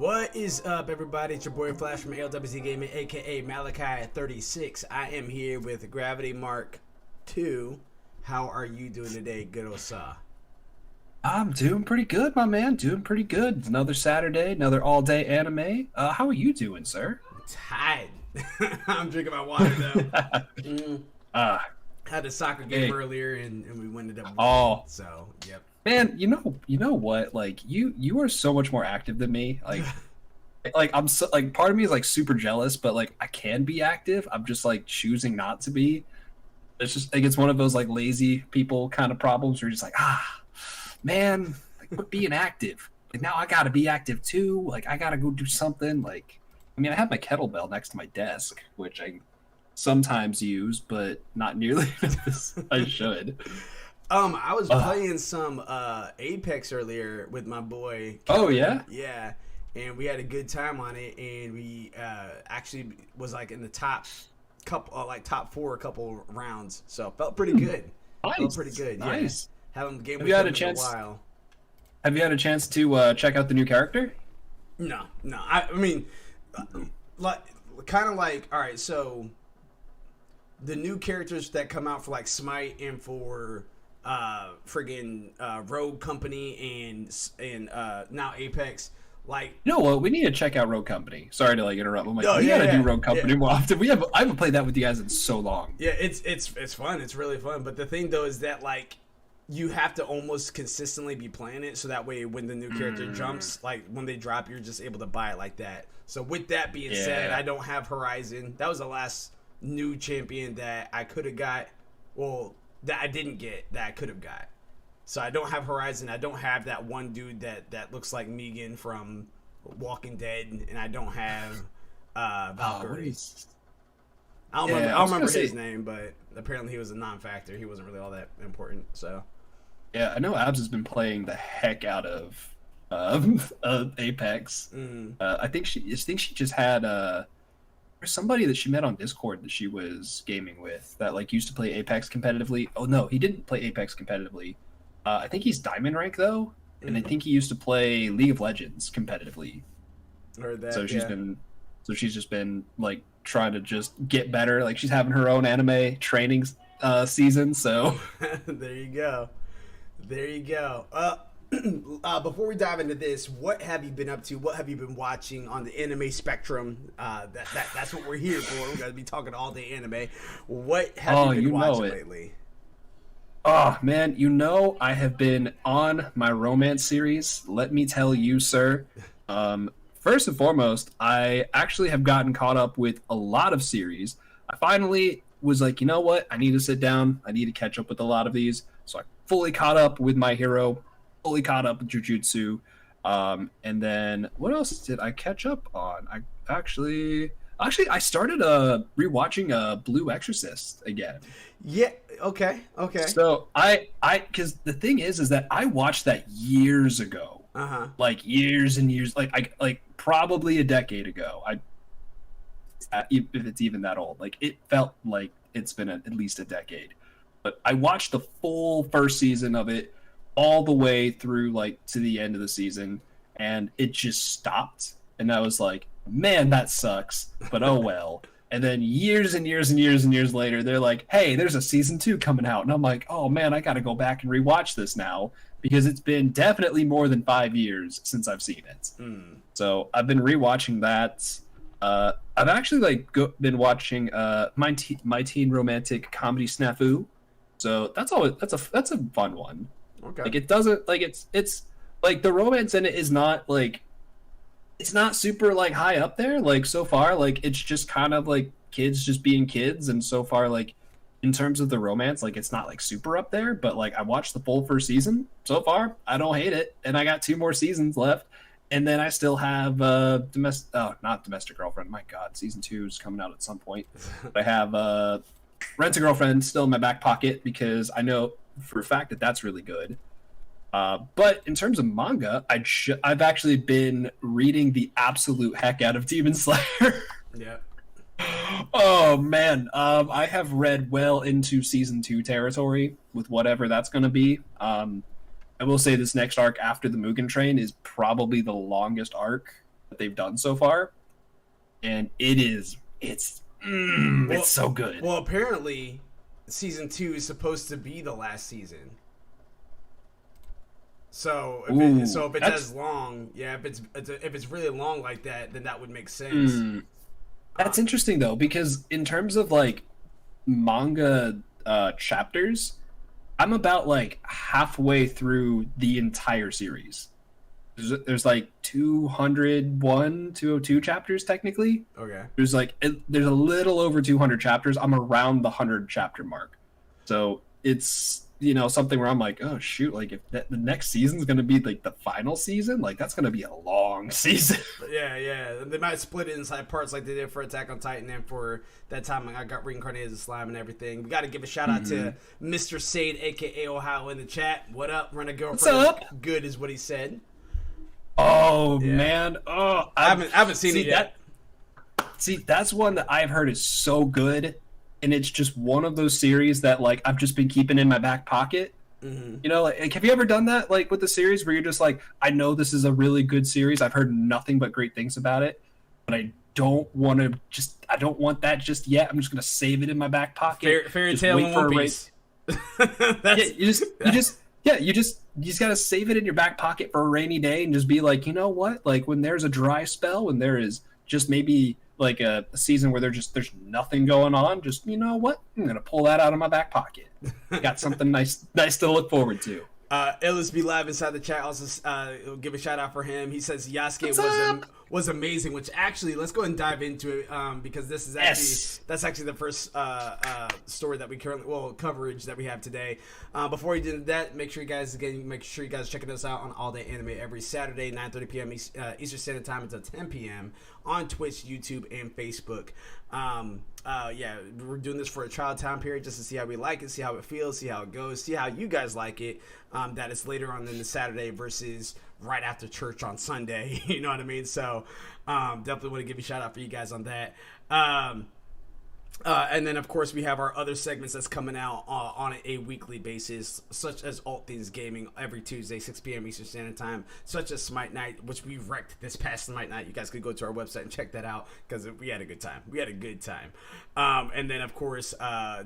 What is up, everybody? It's your boy Flash from LWZ Gaming, aka Malachai36. I am here with Gravity-Mark 2. How are you doing today, good old saw? I'm doing pretty good, my man. Doing pretty good. It's another Saturday, another all-day anime. How are you doing, sir? I'm tired. I'm drinking my water though. uh, Had a soccer game earlier, and we ended up winning. Oh, So, yep. man, you know what? Like you are so much more active than me. Like I'm so like part of me is like super jealous, but like I can be active. I'm just like choosing not to be. It's just like it's one of those like lazy people kind of problems where you're just like man, like quit being active. Like now I gotta be active too. Like I gotta go do something. Like I mean I have my kettlebell next to my desk, which I sometimes use, but not nearly as I should. I was playing some Apex earlier with my boy. Oh yeah? Yeah. And we had a good time on it, and we actually was like in the top couple, like top four a couple rounds. So felt pretty good. Nice. Felt pretty good. Nice. Yeah. Haven't game Have with you had him a in chance? a while. Have you had a chance to check out the new character? No. I mean, like kind of like all right. So the new characters that come out for like Smite and for friggin' Rogue Company and now Apex. Like, You know what? We need to check out Rogue Company. Sorry to like interrupt. I'm like, Oh, we yeah, gotta yeah, do Rogue Company yeah. more often. I haven't played that with you guys in so long. yeah, it's fun. It's really fun. But the thing though is that like you have to almost consistently be playing it, so that way when the new character jumps, like when they drop, you're just able to buy it like that. So with that being said, Yeah. I don't have Horizon. That was the last new champion that I could have got. Well, that I didn't get that I could have got. So I don't have Horizon. I don't have that one dude that looks like Negan from Walking Dead, and I don't have Valkyrie. I don't Yeah, I was remember gonna his say- name, but apparently he was a non-factor. He wasn't really all that important. So Yeah, I know Abs has been playing the heck out of Apex. I think she just had there's somebody that she met on Discord that she was gaming with that like used to play Apex competitively. Oh no, he didn't play Apex competitively. I think he's diamond rank though, and I think he used to play League of Legends competitively. heard that. So Yeah. she's just been like trying to just get better. Like she's having her own anime training season. So There you go. There you go. Before we dive into this, what have you been up to? What have you been watching on the anime spectrum? That's what we're here for. We're gonna be talking all day anime. What have you been watching lately? oh man, you know I have been on my romance series. Let me tell you, sir. First and foremost, I actually have gotten caught up with a lot of series. I finally was like, you know what? I need to sit down. I need to catch up with a lot of these. So I fully caught up with My Hero, fully caught up with Jujutsu. And then what else did I catch up on? I actually I started rewatching Blue Exorcist again. Yeah. Okay. So I because the thing is that I watched that years ago. Like years and years, like probably a decade ago. If it's even that old, like it felt like it's been at least a decade. But I watched the full first season of it all the way through like to the end of the season, and it just stopped. And I was like, man, that sucks. But oh well. And then years and years and years and years later, they're like, hey, there's a season 2 coming out. And I'm like, oh man, I got to go back and rewatch this now because it's been definitely more than 5 years since I've seen it. So I've been rewatching that. I've actually been watching my teen romantic comedy Snafu. So that's a fun one. Okay. Like it doesn't like it's like the romance in it is not like it's not super like high up there like so far, like it's just kind of like kids just being kids, and so far like in terms of the romance, like it's not like super up there, but like I watched the full first season so far. I don't hate it, and I got 2 more seasons left, and then I still have not Domestic Girlfriend. My God, season 2 is coming out at some point. But I have Rent a Girlfriend still in my back pocket because I know for a fact that that's really good. But in terms of manga, I've actually been reading the absolute heck out of Demon Slayer. Yeah. Oh man, I have read well into season 2 territory with whatever that's going to be. I will say this next arc after the Mugen Train is probably the longest arc that they've done so far, and it's so good. Well, apparently, season 2 is supposed to be the last season. So if it's as long, if it's really long like that, then that would make sense. That's interesting though, because in terms of like manga chapters, I'm about like halfway through the entire series. There's like 201, 202 chapters technically. Okay. There's a little over 200 chapters. I'm around the 100 chapter mark. So it's, something where I'm like, oh shoot, like if the next season's going to be like the final season, like that's going to be a long season. Yeah. They might split it inside parts like they did for Attack on Titan and for that time I got reincarnated as a slime and everything. We got to give a shout out to Mr. Sade, aka Ohio, in the chat. What up? Run a girlfriend. What's up? Good is what he said. Oh man! Oh, I haven't seen it yet. That's one that I've heard is so good, and it's just one of those series that like I've just been keeping in my back pocket. Like have you ever done that, like with the series where you're just like, I know this is a really good series, I've heard nothing but great things about it, but I don't want that just yet. I'm just gonna save it in my back pocket. Fairy Tail and One Piece. You just gotta save it in your back pocket for a rainy day and just be like, you know what? Like when there's a dry spell, when there is just maybe like a season where there's nothing going on, just, you know what? I'm gonna pull that out of my back pocket. Got something nice to look forward to. LSB Live inside the chat also give a shout out for him. He says Yasuke was amazing, which actually let's go ahead and dive into it because this is that's actually the first story that we coverage that we have today. Before we do that, make sure you guys checking us out on All Day Anime every Saturday 9:30 p.m. Eastern Standard Time until 10 p.m. on Twitch, YouTube, and Facebook. We're doing this for a trial time period just to see how we like it, see how it feels, see how it goes, see how you guys like it. That it's later on in the Saturday versus right after church on Sunday. You know what I mean? So definitely want to give a shout out for you guys on that. And then, of course, we have our other segments that's coming out on a weekly basis, such as Alt Things Gaming every Tuesday, 6 p.m. Eastern Standard Time, such as Smite Night, which we wrecked this past Smite Night. You guys could go to our website and check that out because we had a good time. And then, of course,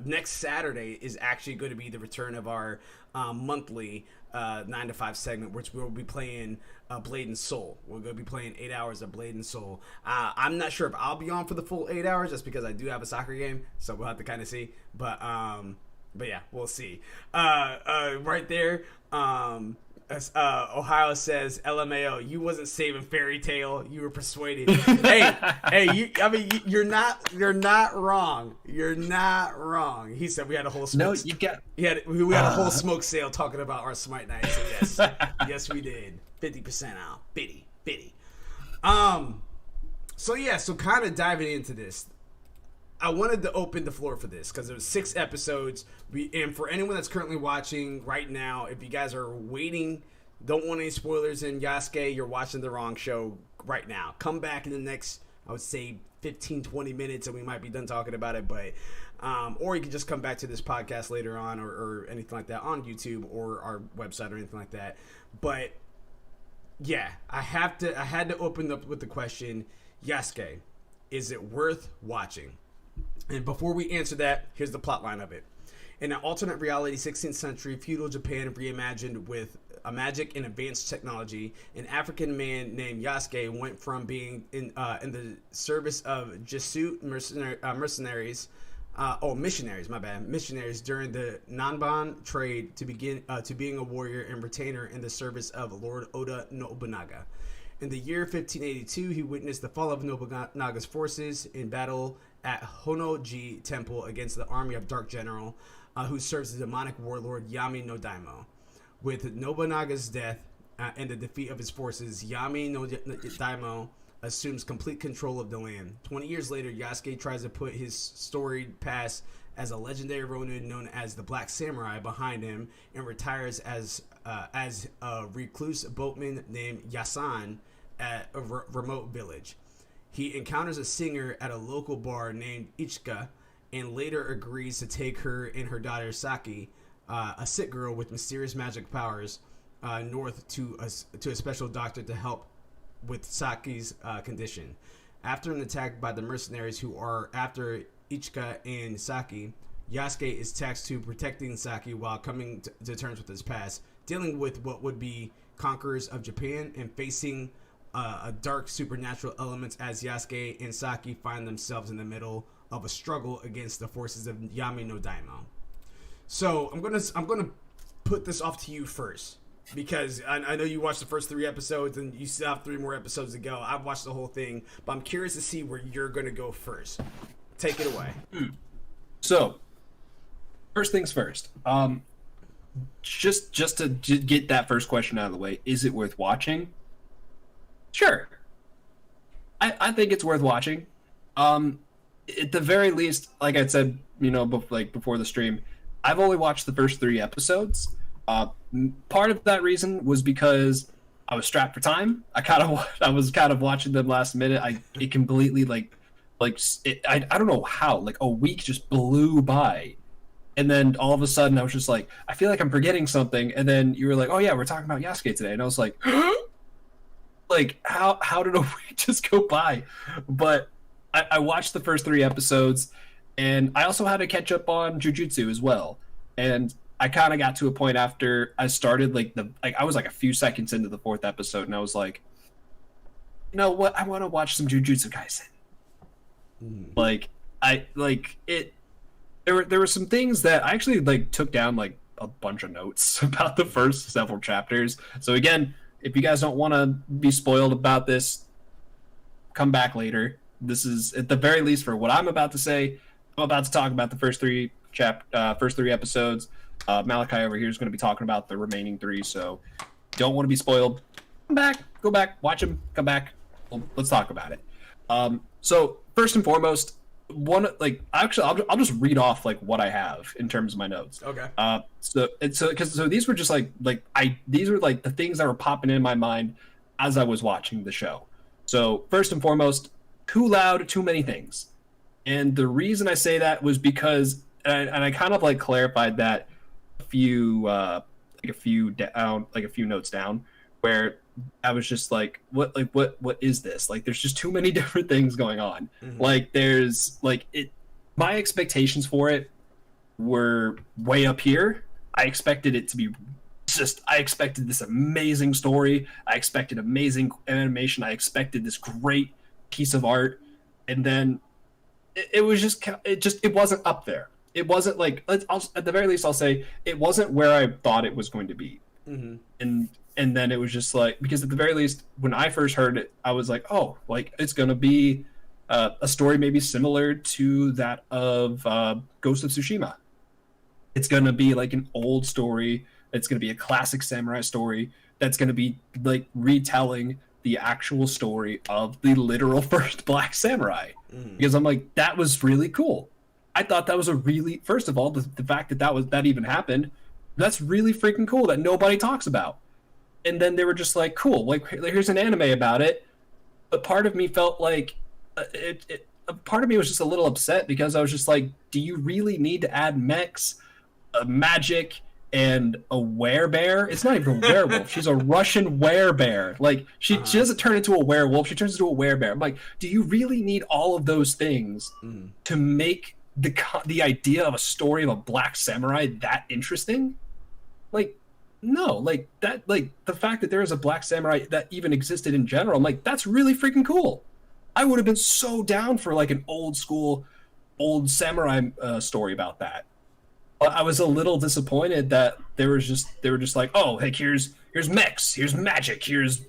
next Saturday is actually going to be the return of our monthly 9 to 5 segment, which we'll be playing Blade and Soul. We're going to be playing 8 hours of Blade and Soul. I'm not sure if I'll be on for the full 8 hours just because I do have a soccer game, so we'll have to kind of see. But yeah, we'll see. Right there, Ohio says, LMAO, you wasn't saving Fairy Tail, you were persuaded. You're not wrong. You're not wrong. He said we had a whole smoke. We had a whole smoke sale talking about our Smite Night. So yes, yes we did. 50% out. Bitty. So kind of diving into this, I wanted to open the floor for this because it was 6 episodes. And for anyone that's currently watching right now, if you guys are waiting, don't want any spoilers in Yasuke, you're watching the wrong show right now. Come back in the next, I would say, 15-20 minutes and we might be done talking about it. But or you can just come back to this podcast later on or anything like that on YouTube or our website or anything like that. But yeah, I had to open up with the question, Yasuke, is it worth watching? And before we answer that, here's the plot line of it. In an alternate reality, 16th century feudal Japan reimagined with a magic and advanced technology, an African man named Yasuke went from being in the service of Jesuit missionaries during the Nanban trade to being a warrior and retainer in the service of Lord Oda Nobunaga. In the year 1582, he witnessed the fall of Nobunaga's forces in battle at Honnoji Temple against the army of Dark General, who serves the demonic warlord Yami no Daimyo. With Nobunaga's death and the defeat of his forces, Yami no Daimyo assumes complete control of the land. 20 years later, Yasuke tries to put his storied past as a legendary ronin known as the Black Samurai behind him and retires as a recluse boatman named Yasan at a remote village. He encounters a singer at a local bar named Ichika and later agrees to take her and her daughter Saki, a sick girl with mysterious magic powers, north to a special doctor to help with Saki's condition. After an attack by the mercenaries who are after Ichika and Saki, Yasuke is tasked to protecting Saki while coming to terms with his past, dealing with what would be conquerors of Japan, and facing a dark supernatural elements as Yasuke and Saki find themselves in the middle of a struggle against the forces of Yami no Daimon. So I'm gonna put this off to you first, because I know you watched the first 3 episodes and you still have 3 more episodes to go. I've watched the whole thing, but I'm curious to see where you're gonna go first. Take it away. So, first things first. Just to get that first question out of the way, is it worth watching? Sure. I think it's worth watching. At the very least, like I said, before the stream, I've only watched the first 3 episodes. Part of that reason was because I was strapped for time. I was kind of watching them last minute. It completely I don't know how, like a week just blew by. And then all of a sudden I was just like, I feel like I'm forgetting something. And then you were like, oh yeah, we're talking about Yasuke today. And I was like, like how did a week just go by? But I watched the first 3 episodes, and I also had to catch up on Jujutsu as well. And I kind of got to a point after I started I was like a few seconds into the 4th episode, and I was like, you know what? I want to watch some Jujutsu Kaisen. There were some things that I actually took down a bunch of notes about the first several chapters. So again, if you guys don't want to be spoiled about this, come back later. This is at the very least for what I'm about to say. I'm about to talk about the first 3 episodes. Malachi over here is going to be talking about the remaining 3. So don't want to be spoiled. Go back, watch them, come back. Let's talk about it. So first and foremost, I'll just read off what I have in terms of my notes. Okay. So these were just these were the things that were popping in my mind as I was watching the show. So first and foremost, too loud, too many things. And the reason I say that was because, and I kind of clarified that a few notes down, where I was just what is this? There's just too many different things going on. Mm-hmm. My expectations for it were way up here. I expected it to be I expected this amazing story. I expected amazing animation. I expected this great piece of art. And then it wasn't up there. It wasn't at the very least, I'll say it wasn't where I thought it was going to be. Mm-hmm. And then it was just because at the very least, when I first heard it, I was like, oh, it's going to be a story maybe similar to that of Ghost of Tsushima. It's going to be an old story. It's going to be a classic samurai story that's going to be retelling the actual story of the literal first Black Samurai. Because I'm that was really cool. I thought that was first of all, the fact that even happened, that's really freaking cool that nobody talks about. And then they were just cool, here's an anime about it. But part of me felt part of me was just a little upset, because I was just do you really need to add mechs, magic, and a werebear? It's not even a werewolf. She's a Russian werebear. She doesn't turn into a werewolf. She turns into a werebear. I'm do you really need all of those things to make the idea of a story of a Black Samurai that interesting? No, the fact that there is a Black Samurai that even existed in general, I'm that's really freaking cool. I would have been so down for an old samurai story about that. But I was a little disappointed that they were just oh, here's mechs, here's magic, here's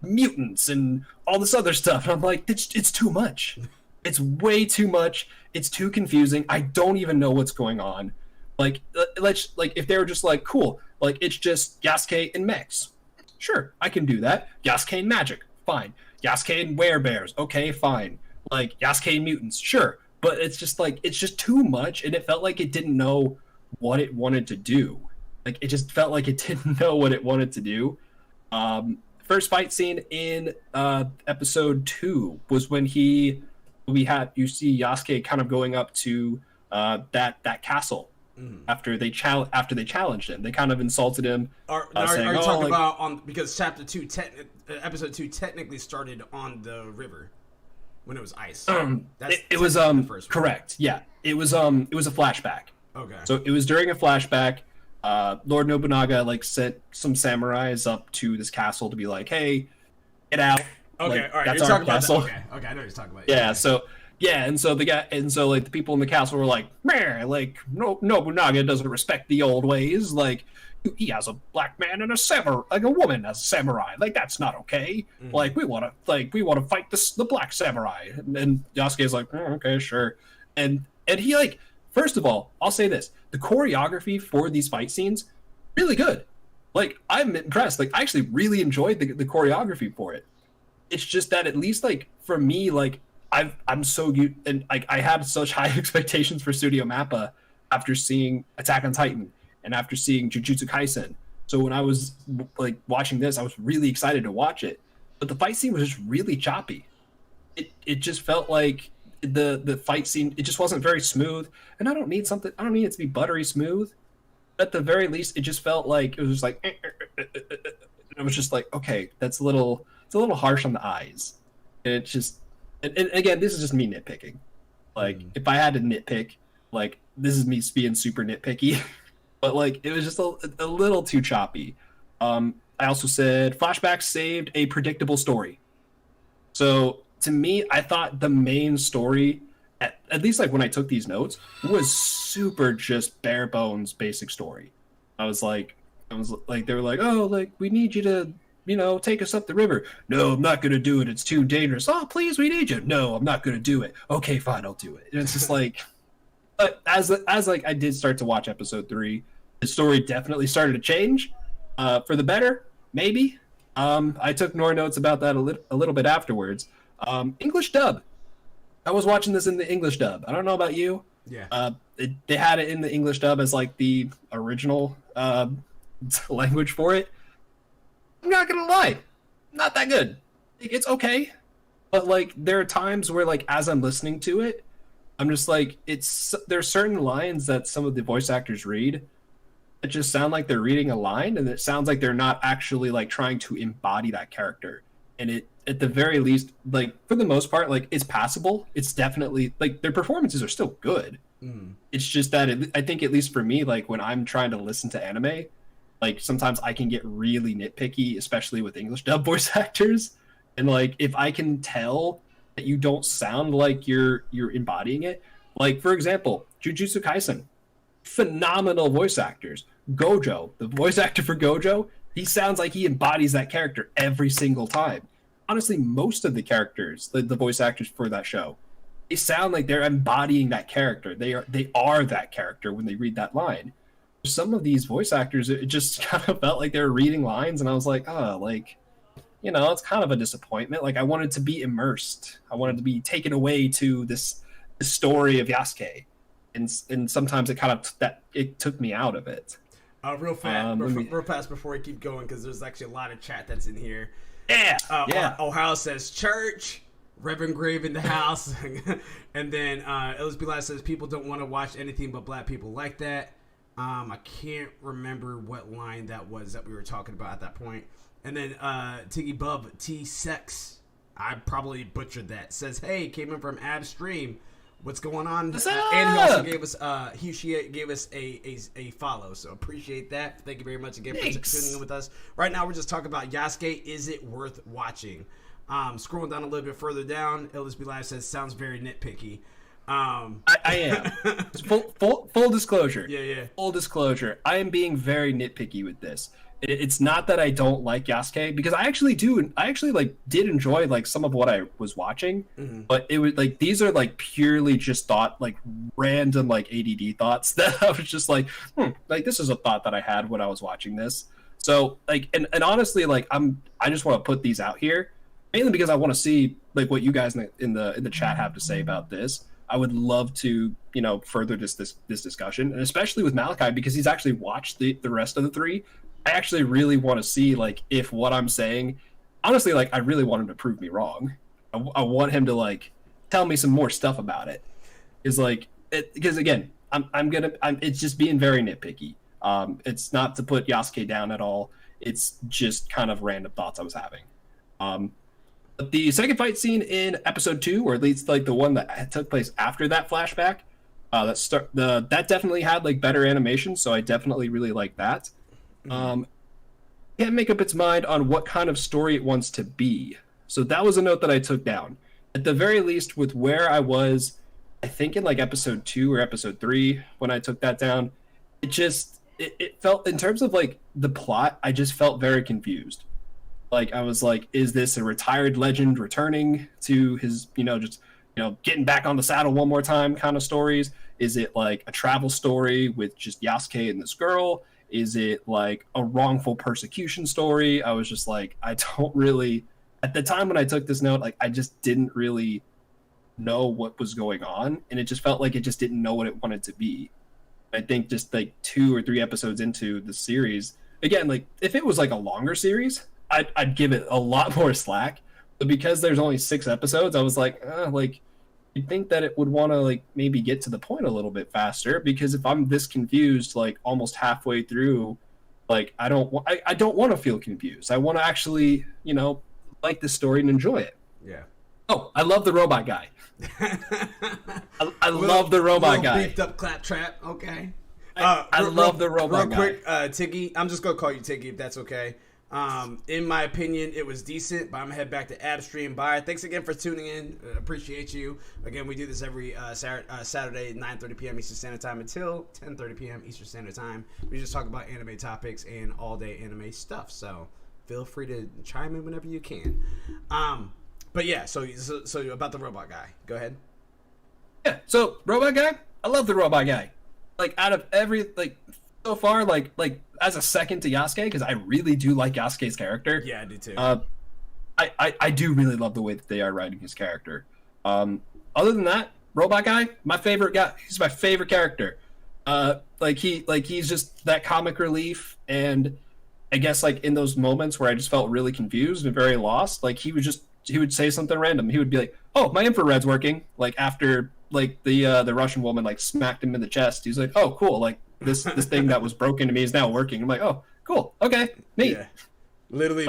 mutants and all this other stuff. And I'm it's too much. It's way too much. It's too confusing. I don't even know what's going on. If they were just cool, it's just Yasuke and mechs. Sure, I can do that. Yasuke and magic, fine. Yasuke and werebears, okay, fine. Yasuke and mutants, sure. But it's just too much, and it felt like it didn't know what it wanted to do. It just felt like it didn't know what it wanted to do. First fight scene in episode 2 was when you see Yasuke kind of going up to that castle. After they challenged him, they kind of insulted him. Are you talking about because chapter 2? episode 2 technically started on the river when it was ice. It was the first one. correct. Yeah, it was a flashback. Okay. So it was during a flashback. Lord Nobunaga like sent some samurais up to this castle to be like, "Hey, get out." Okay, like, all right. That's you're our talking castle. about that. Okay, I know what you're talking about. Yeah. So like the people in the castle were like, "Meh, like Nobunaga doesn't respect the old ways. Like he has a black man and a woman as a samurai. Like that's not okay. Mm-hmm. Like we want to fight the black samurai." And Yasuke's like, "Okay, sure." And he like, first of all, I'll say this: the choreography for these fight scenes, really good. Like I'm impressed. Like I actually really enjoyed the choreography for it. It's just that at least like for me, like I'm so and like I had such high expectations for Studio Mappa after seeing Attack on Titan and after seeing Jujutsu Kaisen. So when I was like watching this, I was really excited to watch it. But the fight scene was just really choppy. It just felt like the fight scene, it just wasn't very smooth. And I don't need it to be buttery smooth. At the very least, it just felt like it was just like it was just like, okay, it's a little harsh on the eyes. And it just and again, this is just me nitpicking. Like if I had to nitpick, like this is me being super nitpicky. But like it was just a little too choppy. I also said flashbacks saved a predictable story. So to me, I thought the main story, at least like when I took these notes, was super just bare bones basic story. I was like they were like, "Oh, like we need you to, take us up the river." "No, I'm not gonna do it. It's too dangerous." "Oh, please, we need you." "No, I'm not gonna do it." "Okay, fine, I'll do it." And it's just like, but as like I did start to watch episode 3, the story definitely started to change, for the better, maybe. I took more notes about that a little bit afterwards. English dub. I was watching this in the English dub. I don't know about you. Yeah. They had it in the English dub as like the original language for it. I'm not gonna lie, not that good. It's okay, but like there are times where like as I'm listening to it, I'm just like there's certain lines that some of the voice actors read that just sound like they're reading a line, and it sounds like they're not actually like trying to embody that character. And it, at the very least, like for the most part, like it's passable. It's definitely like their performances are still good. It's just that I think at least for me, like when I'm trying to listen to anime, like sometimes I can get really nitpicky, especially with English dub voice actors. And like if I can tell that you don't sound like you're embodying it, like for example, Jujutsu Kaisen, phenomenal voice actors. Gojo, the voice actor for Gojo, he sounds like he embodies that character every single time. Honestly, most of the characters, the voice actors for that show, they sound like they're embodying that character. They are that character when they read that line. Some of these voice actors, it just kind of felt like they were reading lines, and I was like, oh, like, it's kind of a disappointment. Like I wanted to be immersed. I wanted to be taken away to this story of Yasuke, and sometimes it took me out of it. Real fast before we keep going, because there's actually a lot of chat that's in here. Yeah. Ohio says church. Reverend Grave in the house. And then Elizabeth Live says people don't want to watch anything but black people like that. I can't remember what line that was that we were talking about at that point. And then Tiggy Bub T-Sex, I probably butchered that, says, "Hey, came in from Ab Stream. What's going on?" What's and he also gave us he gave us a follow, so appreciate that. Thank you very much again for tuning in with us. Right now we're just talking about Yasuke. Is it worth watching? Scrolling down a little bit further down, Elizabeth Live says sounds very nitpicky. I am. Full disclosure. Yeah. Full disclosure. I am being very nitpicky with this. It's not that I don't like Yasuke, because I actually like did enjoy like some of what I was watching, but it was like these are like purely just random like ADD thoughts that I was just like this is a thought that I had when I was watching this. So like and honestly like I just want to put these out here mainly because I want to see like what you guys in the chat have to say about this. I would love to further this discussion, and especially with Malachi, because he's actually watched the rest of the 3. I actually really want to see like if what I'm saying, honestly, like I really want him to prove me wrong. I want him to like tell me some more stuff about it. Is like because again, it's just being very nitpicky. It's not to put Yasuke down at all. It's just kind of random thoughts I was having. But the second fight scene in episode 2, or at least like the one that took place after that flashback, that definitely had like better animation, so I definitely really like that. Can't make up its mind on what kind of story it wants to be. So that was a note that I took down. At the very least, with where I was, I think in like episode 2 or episode 3 when I took that down, it felt, in terms of like the plot, I just felt very confused. Like I was like, is this a retired legend returning to his, just getting back on the saddle one more time kind of stories? Is it like a travel story with just Yasuke and this girl? Is it like a wrongful persecution story? I was just like, I don't really, at the time when I took this note, like I just didn't really know what was going on, and it just felt like it just didn't know what it wanted to be. I think just like 2 or 3 episodes into the series, again, like if it was like a longer series, I'd give it a lot more slack. But because there's only 6 episodes, I was like, you'd think that it would want to like maybe get to the point a little bit faster, because if I'm this confused like almost halfway through, like I don't want to feel confused. I want to actually like the story and enjoy it. Yeah. Oh, I love the robot guy. I love the robot guy. Beefed up claptrap. Okay. I love the robot guy. Real quick, Tiggy. I'm just gonna call you Tiggy if that's okay. In my opinion, it was decent, but I'm gonna head back to ad stream. Bye. Thanks again for tuning in. Appreciate you. Again, we do this every Saturday, 9:30 p.m. Eastern Standard Time until 10:30 p.m. Eastern Standard Time. We just talk about anime topics and all-day anime stuff. So feel free to chime in whenever you can. But yeah, so about the robot guy. Go ahead. Yeah. So robot guy, I love the robot guy. Like out of every so far, like as a second to Yasuke, because I really do like Yasuke's character. Yeah, I do too. I do really love the way that they are writing his character. Other than that, robot guy, my favorite guy. He's my favorite character. He's just that comic relief, and I guess like in those moments where I just felt really confused and very lost, like he would say something random. He would be like, "Oh, my infrared's working." Like after like the Russian woman like smacked him in the chest, he's like, "Oh, cool! Like this thing that was broken to me is now working." I'm like, "Oh, cool, okay, neat." Yeah. Literally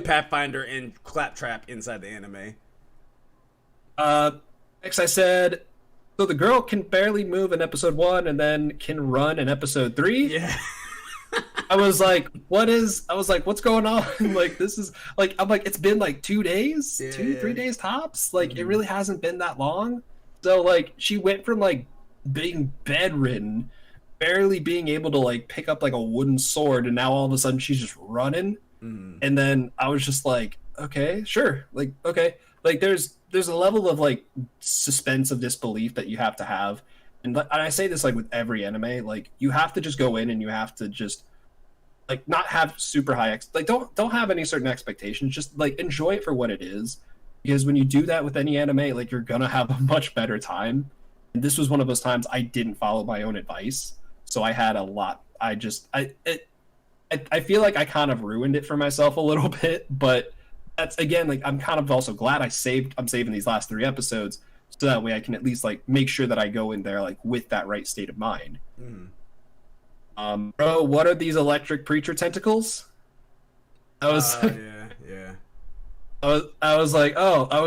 Pathfinder and Claptrap inside the anime. Next, I said, so the girl can barely move in episode 1 and then can run in episode 3. Yeah. I was like, what's going on? Like, this is like, I'm like, it's been like 2 days, 3 days tops. Like, It really hasn't been that long. So like, she went from like being bedridden, barely being able to like pick up like a wooden sword, and now all of a sudden she's just running. And then I was just like, okay, sure. Like, okay. Like there's a level of like suspense of disbelief that you have to have. And I say this like with every anime, like you have to just go in and you have to just like not have super high don't have any certain expectations. Just like enjoy it for what it is. Because when you do that with any anime, like you're gonna have a much better time. And this was one of those times I didn't follow my own advice. So I had a lot. I feel like I kind of ruined it for myself a little bit, but that's again like I'm kind of also glad I'm saving these last 3 episodes so that way I can at least like make sure that I go in there like with that right state of mind. Bro, what are these electric preacher tentacles? I was I was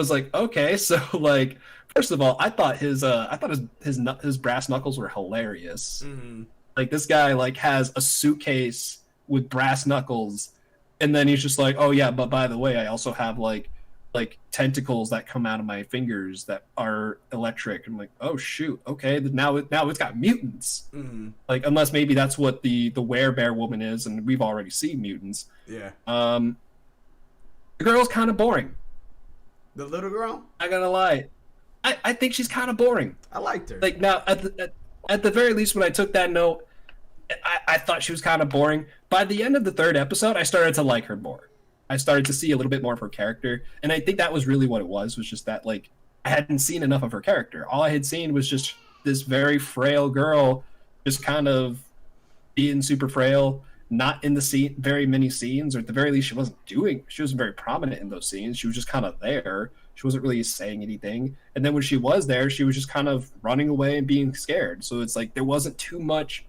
like, okay, so like first of all, I thought his brass knuckles were hilarious. Like this guy like has a suitcase with brass knuckles, and then he's just like, oh yeah, but by the way, I also have like tentacles that come out of my fingers that are electric. I'm like, oh shoot, okay, now it's got mutants. Like unless maybe that's what the werebear woman is, and we've already seen mutants. Yeah. The girl's kind of boring. The little girl? I gotta lie, I think she's kind of boring. I liked her. Like now at the very least, when I took that note, I thought she was kind of boring. By the end of the 3rd episode, I started to like her more. I started to see a little bit more of her character, and I think that was really what it was just that like I hadn't seen enough of her character. All I had seen was just this very frail girl just kind of being super frail, not in the very many scenes, or at the very least she wasn't very prominent in those scenes. She was just kind of there. She wasn't really saying anything. And then when she was there, she was just kind of running away and being scared. So it's like there wasn't too much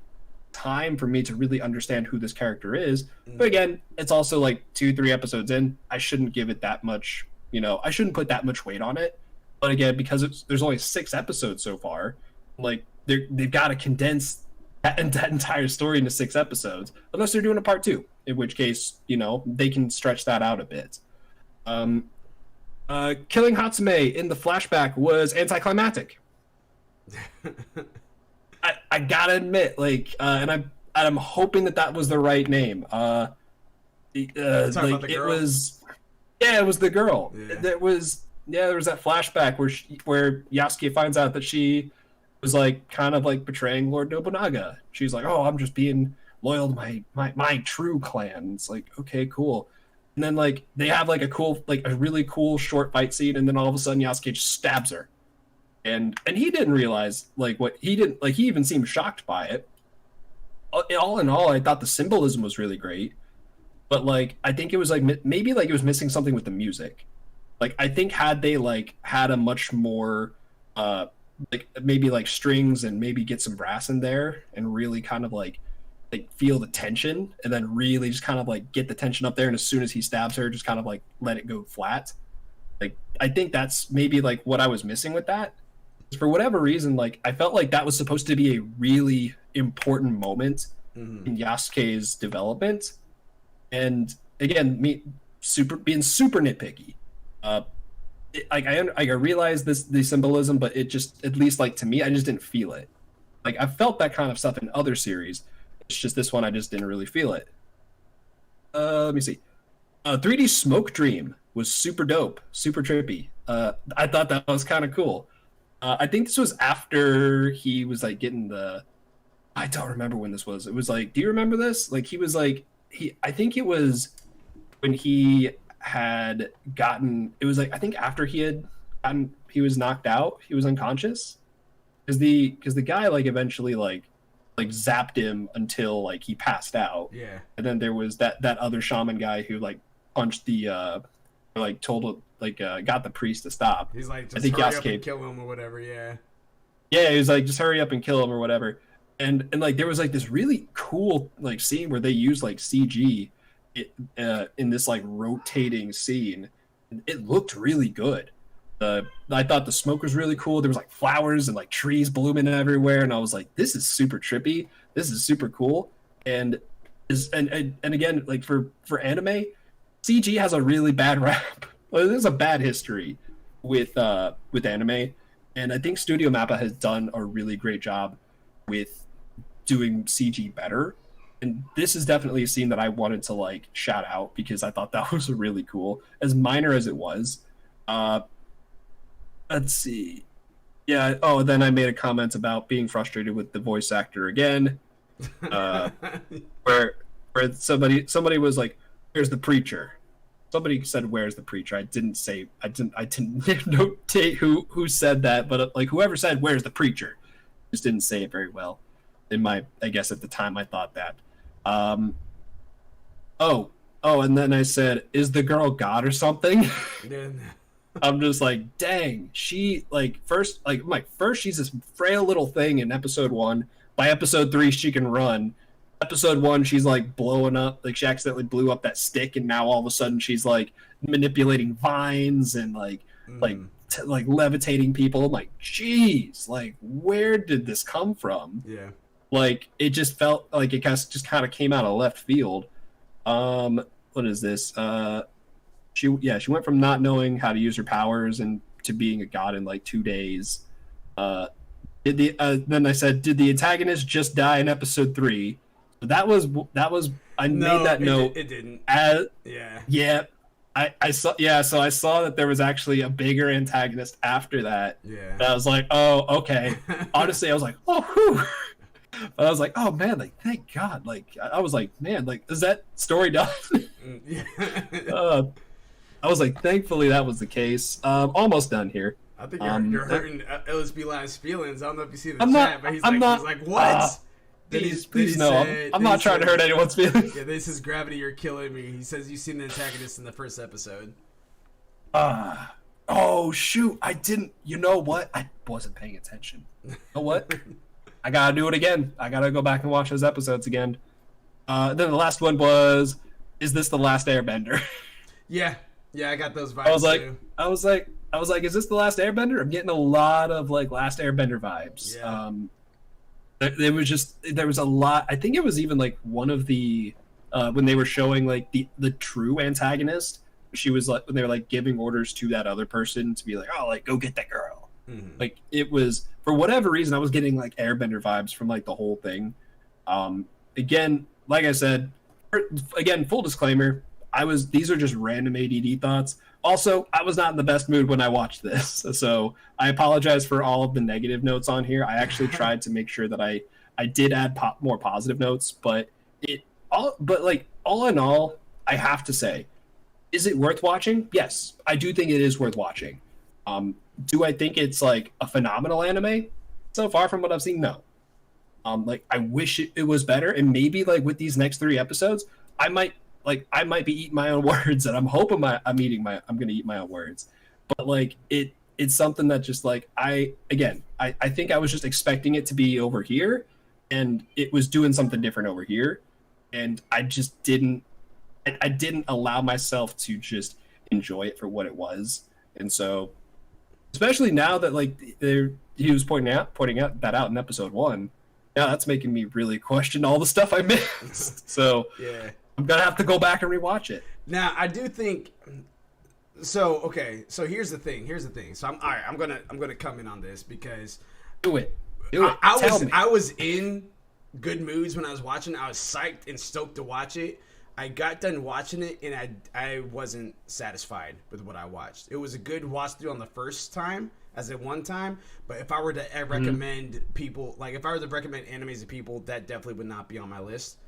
time for me to really understand who this character is. But again, it's also like 2-3 episodes in. I shouldn't give it that much, I shouldn't put that much weight on it. But again, because there's only 6 episodes so far, like they've got to condense that entire story into 6 episodes, unless they're doing a part 2, in which case, they can stretch that out a bit. Killing Hatsume in the flashback was anticlimactic. I gotta admit, and I'm hoping that was the right name. It was the girl. Yeah. There was that flashback where Yasuke finds out that she was like kind of like betraying Lord Nobunaga. She's like, "Oh, I'm just being loyal to my true clan." It's like, okay, cool. And then like they have like a really cool short fight scene, and then all of a sudden Yasuke just stabs her. And he didn't realize what he didn't like. He even seemed shocked by it. All in all, I thought the symbolism was really great, but I think it was maybe it was missing something with the music. I think had they had a much more maybe strings and maybe get some brass in there and really kind of feel the tension, and then really just kind of get the tension up there, and as soon as he stabs her, just kind of let it go flat. I think that's maybe what I was missing with that. For whatever reason, I felt like that was supposed to be a really important moment in Yasuke's development. And again, being super nitpicky. I realize the symbolism, but it just, at least to me, I just didn't feel it. I felt that kind of stuff in other series. It's just this one, I just didn't really feel it. Let me see. 3D Smoke Dream was super dope, super trippy. I thought that was kind of cool. I think this was after he was getting I don't remember when this was. It was do you remember this? He was I think it was when he had gotten, it was I think after he was knocked out, he was unconscious. Because the guy eventually zapped him until he passed out. Yeah. And then there was that other shaman guy who punched the told got the priest to stop. He's just I think hurry Yasuke, up and kill him or whatever. Yeah. Yeah, he was just hurry up and kill him or whatever. And there was this really cool scene where they used CG in this rotating scene. It looked really good. I thought the smoke was really cool. There was flowers and trees blooming everywhere, and I was like, this is super trippy. This is super cool. And again, for anime, CG has a really bad rap. There's a bad history with anime, and I think Studio Mappa has done a really great job with doing CG better. And this is definitely a scene that I wanted to shout out because I thought that was really cool, as minor as it was. Let's see. Yeah. Oh, then I made a comment about being frustrated with the voice actor again, where somebody was like, "Where's the preacher?" Somebody said, "Where's the preacher?" I didn't notate who said that, but whoever said, "Where's the preacher?" just didn't say it very well. I guess at the time I thought that. And then I said, "Is the girl God or something?" I'm just dang, she first she's this frail little thing in episode 1. By episode 3, she can run. Episode 1, she's blowing up, she accidentally blew up that stick, and now all of a sudden she's manipulating vines and levitating people. I'm like, geez, where did this come from? Yeah. It just felt it just kind of came out of left field. What is this? She went from not knowing how to use her powers and to being a god in 2 days. Then I said, did the antagonist just die in episode 3? That was I made that note. It didn't. Yeah. I saw. Yeah, so I saw that there was actually a bigger antagonist after that. Yeah. And I was like, oh, okay. Honestly, I was like, oh, whew. But I was like, oh man, thank God. I was like, man, is that story done? I was like, thankfully that was the case. Almost done here. I think you're hurting LSB Live's feelings. I don't know if you see the chat, but he's like, what? Please no. I'm not trying to hurt anyone's feelings. Yeah, this is Gravity, you're killing me. He says you've seen the antagonist in the first episode. Oh shoot, I didn't. You know what? I wasn't paying attention. You know what? I gotta do it again. I gotta go back and watch those episodes again. Then the last one was, is this the last Airbender? Yeah, I got those vibes too. I was like, is this the last Airbender? I'm getting a lot of like last Airbender vibes. Yeah. There was a lot. I think it was even like one of the when they were showing like the true antagonist. She was like, when they were like giving orders to that other person to be like, oh, like go get that girl. Mm-hmm. Like it was, for whatever reason, I was getting like Airbender vibes from like the whole thing. Again, like I said, again, full disclaimer, these are just random ADD thoughts. Also, I was not in the best mood when I watched this, so I apologize for all of the negative notes on here. I actually tried to make sure that I did add more positive notes, but all in all, I have to say, is it worth watching? Yes, I do think it is worth watching. Do I think it's like a phenomenal anime? So far from what I've seen, no. Like I wish it was better, and maybe like with these next 3 episodes, I might be eating my own words, and I'm hoping I'm gonna eat my own words. But like it's something that just like I think I was just expecting it to be over here, and it was doing something different over here, and I just didn't allow myself to just enjoy it for what it was. And so, especially now that like he was pointing out that out in episode 1, now that's making me really question all the stuff I missed. So yeah, I'm gonna have to go back and rewatch it. Now I do think so. Okay, so here's the thing. So I'm gonna come in on this because do it. I was in good moods when I was watching. I was psyched and stoked to watch it. I got done watching it and I wasn't satisfied with what I watched. It was a good watch through on the first time, as at one time, but if I were to recommend people, like if I were to recommend animes to people, that definitely would not be on my list.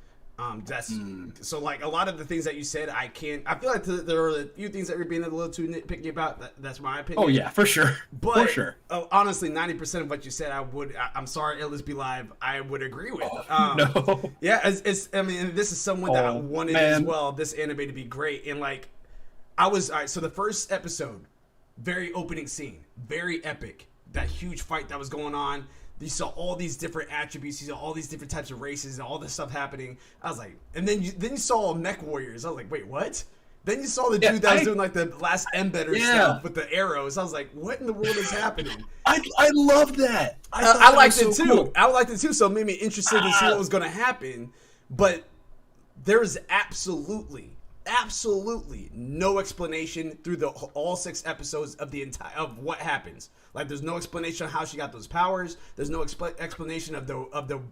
So like a lot of the things that you said, I feel like there are a few things that you're being a little too nitpicky about. That's my opinion. Oh yeah, for sure. But for sure. Honestly, 90% of what you said, I'm sorry, Illest Be Live, I would agree with. No. Yeah, I mean, this is someone that I wanted as well, this anime to be great. And like, all right, so the first episode, very opening scene, very epic. That huge fight that was going on. You saw all these different attributes. You saw all these different types of races and all this stuff happening. I was like, and then you saw mech warriors. I was like, wait, what? Then you saw the dude that was doing like the last embedder stuff with the arrows. I was like, what in the world is happening? I love that. I liked it too. Cool. I liked it too. So it made me interested to see what was going to happen. But there is absolutely no explanation through all 6 episodes of what happens. Like, there's no explanation on how she got those powers. There's no explanation of the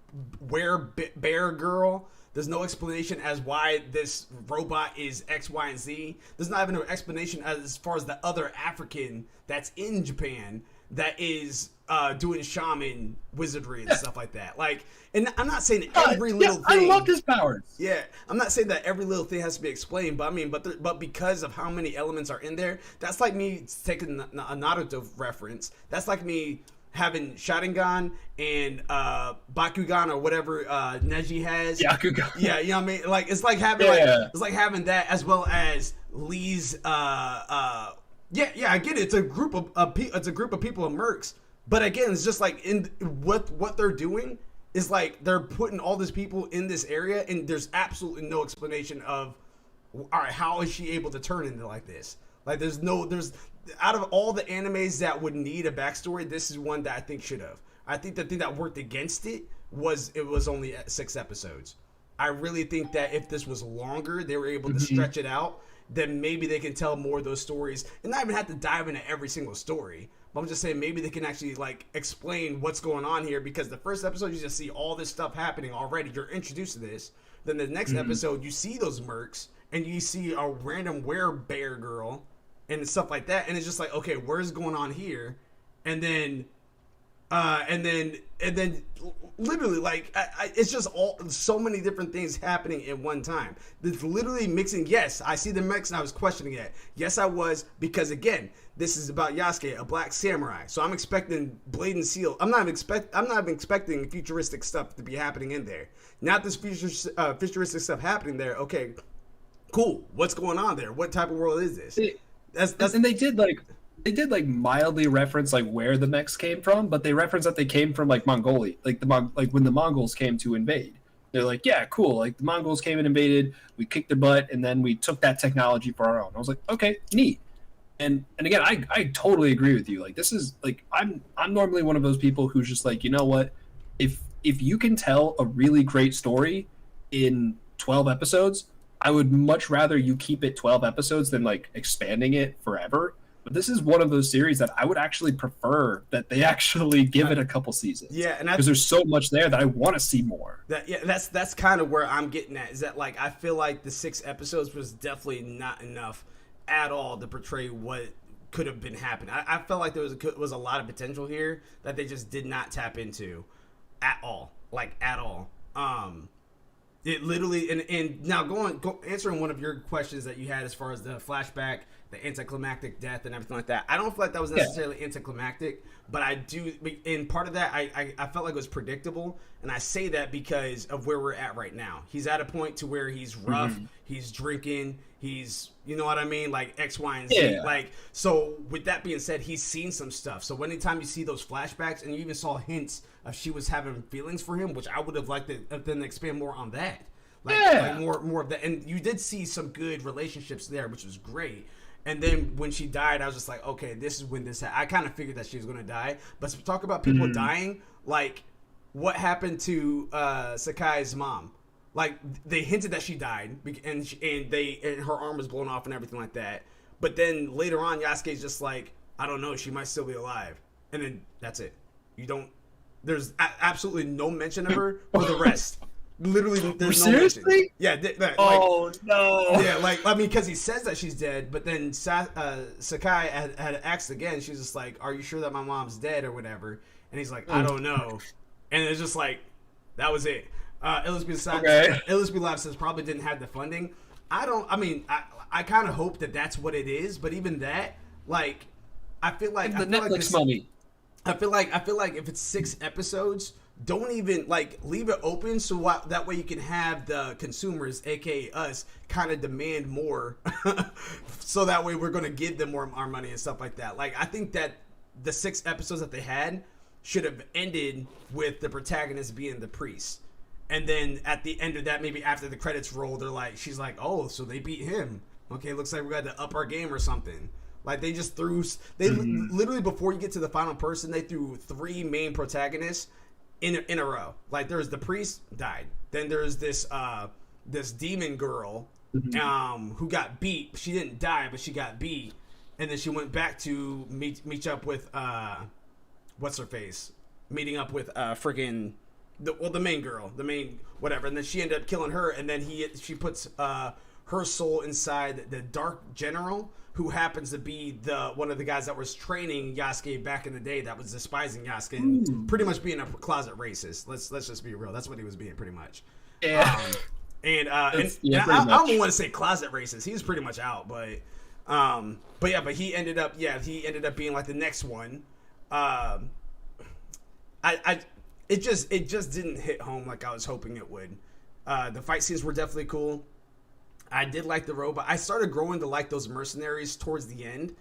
bear girl. There's no explanation as why this robot is X, Y, and Z. There's not even an explanation as far as the other African that's in Japan that is doing shaman wizardry and stuff like that. Like, and I'm not saying every little thing. I love his powers. Yeah, I'm not saying that every little thing has to be explained, but I mean, but because of how many elements are in there, that's like me taking a Naruto reference. That's like me having Sharingan and Bakugan or whatever Neji has. Yakugan. Yeah, you know what I mean? Like it's like having having that as well as Lee's I get it. It's a group of people of mercs, but again, it's just like in what they're doing is like they're putting all these people in this area, and there's absolutely no explanation of, all right, how is she able to turn into like this? Like there's out of all the animes that would need a backstory, this is one that I think should have. I think the thing that worked against it was only 6 episodes. I really think that if this was longer, they were able to stretch it out. Then maybe they can tell more of those stories and not even have to dive into every single story. But I'm just saying maybe they can actually like explain what's going on here, because the first episode you just see all this stuff happening already. You're introduced to this. Then the next episode you see those mercs and you see a random bear girl and stuff like that. And it's just like, okay, where's going on here? And then literally like it's just so many different things happening at one time. It's literally mixing. Yes, I see the mix and I was questioning it. Yes, I was, because again, this is about Yasuke, a black samurai. So I'm expecting blade and seal. I'm not expecting futuristic stuff to be happening in there. Not this futuristic stuff happening there. Okay, cool. What's going on there? What type of world is this? And they did like they did like mildly reference like where the mechs came from, but they reference that they came from like Mongolia, like like when the Mongols came to invade. They're like, yeah, cool. Like the Mongols came and invaded, we kicked their butt, and then we took that technology for our own. I was like, okay, neat. And again, I totally agree with you. Like this is like I'm normally one of those people who's just like, you know what, if you can tell a really great story in 12 episodes, I would much rather you keep it 12 episodes than like expanding it forever. But this is one of those series that I would actually prefer that they actually give it a couple seasons. Yeah, and because there's so much there that I want to see more. That's kind of where I'm getting at. Is that like I feel like the 6 episodes was definitely not enough at all to portray what could have been happening. I felt like there was a lot of potential here that they just did not tap into at all, like at all. It literally and now answering one of your questions that you had as far as the flashback, the anticlimactic death and everything like that. I don't feel like that was necessarily anticlimactic, but I do. In part of that, I felt like it was predictable, and I say that because of where we're at right now. He's at a point to where he's rough, he's drinking, he's, you know what I mean, like X, Y, and Z. Like, so with that being said, he's seen some stuff. So anytime you see those flashbacks, and you even saw hints of she was having feelings for him, which I would have liked them to expand more on that. Like more of that, and you did see some good relationships there, which was great. And then when she died, I was just like, okay, this is when this happened. I kind of figured that she was going to die. But to talk about people dying, like, what happened to Sakai's mom? Like, they hinted that she died, and her arm was blown off and everything like that. But then later on, Yasuke's just like, I don't know, she might still be alive. And then that's it. There's absolutely no mention of her for the rest. Literally, there's no mention. Seriously? Yeah. No. Yeah, like, I mean, because he says that she's dead, but then Sakai had asked again. She's just like, "Are you sure that my mom's dead or whatever?" And he's like, "I don't know." And it's just like, that was it. LSB Lab says probably didn't have the funding. I kind of hope that that's what it is, but even that, like, I feel like Netflix money. I feel like if it's 6 episodes, don't even like leave it open so that way you can have the consumers, aka us, kind of demand more, so that way we're going to give them more our money and stuff like that. Like, I think that the 6 episodes that they had should have ended with the protagonist being the priest, and then at the end of that, maybe after the credits roll, she's like, oh, so they beat him. Okay, looks like we got to up our game or something. Like, they just literally before you get to the final person, they threw 3 main protagonists in a row. Like, there was the priest, died. Then there's this demon girl who got beat. She didn't die, but she got beat. And then she went back to meet up with what's her face? Meeting up with freaking the main girl, the main whatever. And then she ended up killing her, and then she puts her soul inside the Dark General, who happens to be one of the guys that was training Yasuke back in the day, that was despising Yasuke and pretty much being a closet racist. Let's just be real. That's what he was being, pretty much. Yeah. I don't want to say closet racist. He was pretty much out, but he ended up being like the next one. It just didn't hit home like I was hoping it would. The fight scenes were definitely cool. I did like the robot. I started growing to like those mercenaries towards the end.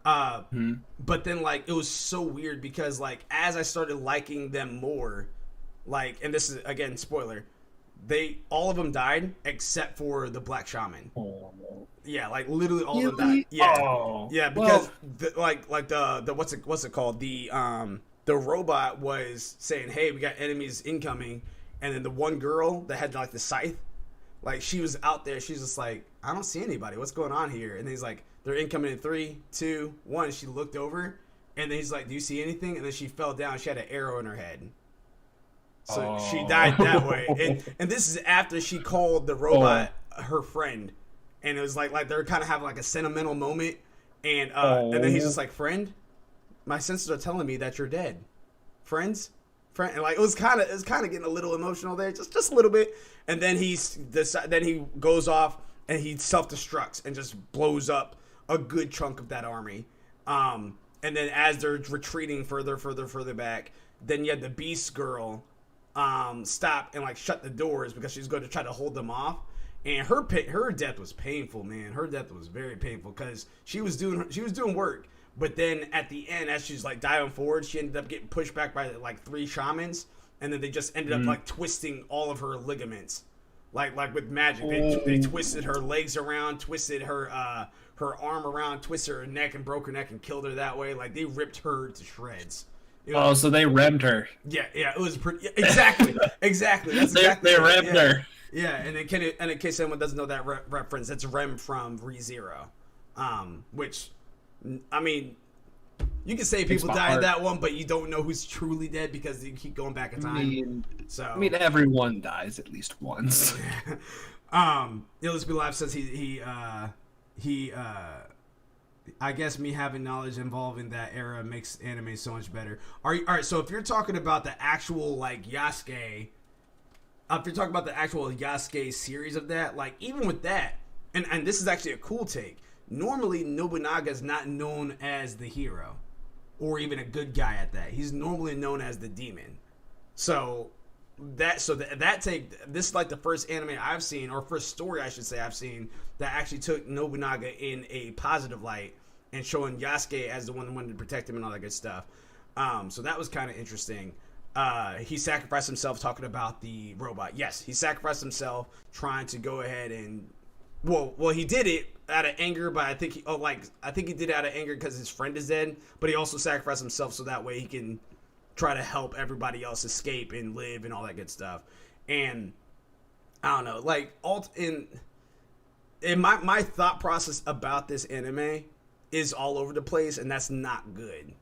But then, like, it was so weird because, like, as I started liking them more, like, and this is, again, spoiler, all of them died except for the black shaman. Oh. Yeah, like, literally all of them died. Yeah. Oh. Yeah, because, the what's it called? The robot was saying, hey, we got enemies incoming. And then the one girl that had, like, the scythe, like, she was out there. She's just like, I don't see anybody. What's going on here? And he's like, they're incoming in 3, 2, 1. She looked over, and then he's like, do you see anything? And then she fell down. She had an arrow in her head. So she died that way. And this is after she called the robot her friend. And it was like they're kind of having like a sentimental moment. And then he's just like, friend, my senses are telling me that you're dead. Friend, and like it was kind of getting a little emotional there, just a little bit. And then he goes off and he self-destructs and just blows up a good chunk of that army. And then as they're retreating further back, then you had the Beast Girl stop and like shut the doors because she's going to try to hold them off. And her death was painful, man. Her death was very painful because she was doing work, But then at the end, as she's like diving forward, she ended up getting pushed back by like 3 shamans, and then they just ended up like twisting all of her ligaments, like with magic. They twisted her legs around, twisted her arm around, twisted her neck, and broke her neck and killed her that way. Like they ripped her to shreds. You know? Oh, so they remmed her. Yeah, it was pretty. Exactly. That's exactly. They remmed her. Yeah, and in case anyone doesn't know that reference, that's Rem from ReZero, which, I mean, you can say people died in that one, but you don't know who's truly dead because you keep going back in time. I mean, everyone dies at least once. Illis Be Live says he I guess me having knowledge involved in that era makes anime so much better. All right, so if you're talking about the actual like Yasuke, if you're talking about the actual Yasuke series of that, like even with that, and this is actually a cool take. Normally, Nobunaga is not known as the hero, or even a good guy at that. He's normally known as the demon. That take, this is like the first anime I've seen, or first story I should say I've seen, that actually took Nobunaga in a positive light and showing Yasuke as the one who wanted to protect him and all that good stuff. So that was kind of interesting. He sacrificed himself talking about the robot. Yes, he sacrificed himself trying to go ahead and well he did it out of anger, but I think he did it out of anger because his friend is dead, but he also sacrificed himself so that way he can try to help everybody else escape and live and all that good stuff. And I don't know, like in my thought process about this anime is all over the place, and that's not good.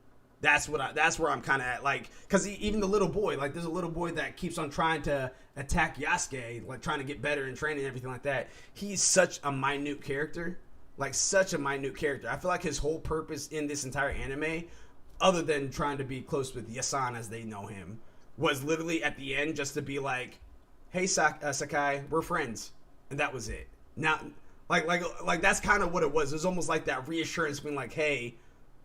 That's where I'm kind of at, like, because even the little boy, like, there's a little boy that keeps on trying to attack Yasuke, like, trying to get better in training and everything like that. He's such a minute character, I feel like his whole purpose in this entire anime, other than trying to be close with Yasan as they know him, was literally at the end just to be like, hey, Sakai, we're friends. And that was it. Now, like that's kind of what it was. It was almost like that reassurance being like, hey,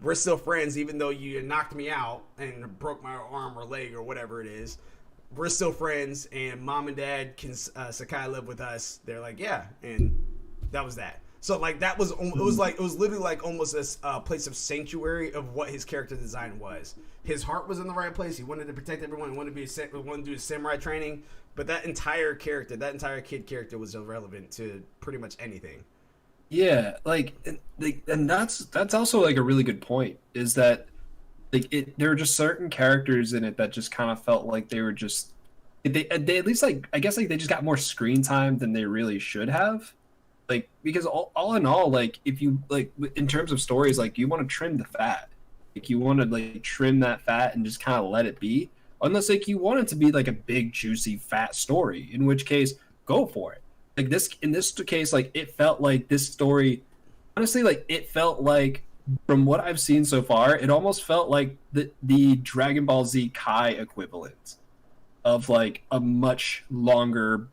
we're still friends, even though you knocked me out and broke my arm or leg or whatever it is. We're still friends, and mom and dad can Sakai live with us. They're like, yeah, and that was that. So like that was it was literally like almost a place of sanctuary of what his character design was. His heart was in the right place. He wanted to protect everyone. He wanted to do his samurai training. But that entire character, that entire kid character, was irrelevant to pretty much anything. Yeah, and that's also like a really good point. Is that like there were just certain characters in it that just kind of felt like they were just they at least like I guess like they just got more screen time than they really should have. Like because all in all, like if you like in terms of stories, like you want to trim the fat, like you want to like trim that fat and just kind of let it be. Unless like you want it to be like a big juicy fat story, in which case go for it. Like in this case, like it felt like this story, honestly, like it felt like from what I've seen so far, it almost felt like the Dragon Ball Z Kai equivalent of like a much longer,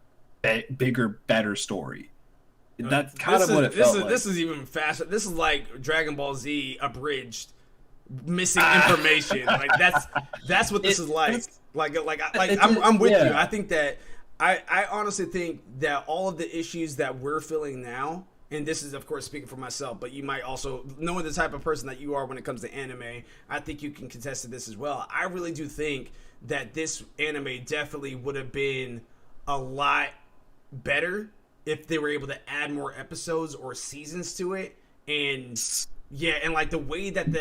bigger, better story. That's kind of what it felt like. This is even faster. This is like Dragon Ball Z abridged, missing information. Like that's what this is like. I'm with you. I think that I honestly think that all of the issues that we're feeling now, and this is of course speaking for myself, but you might also, knowing the type of person that you are when it comes to anime, I think you can contest to this as well. I really do think that this anime definitely would have been a lot better if they were able to add more episodes or seasons to it. And yeah, and like the way that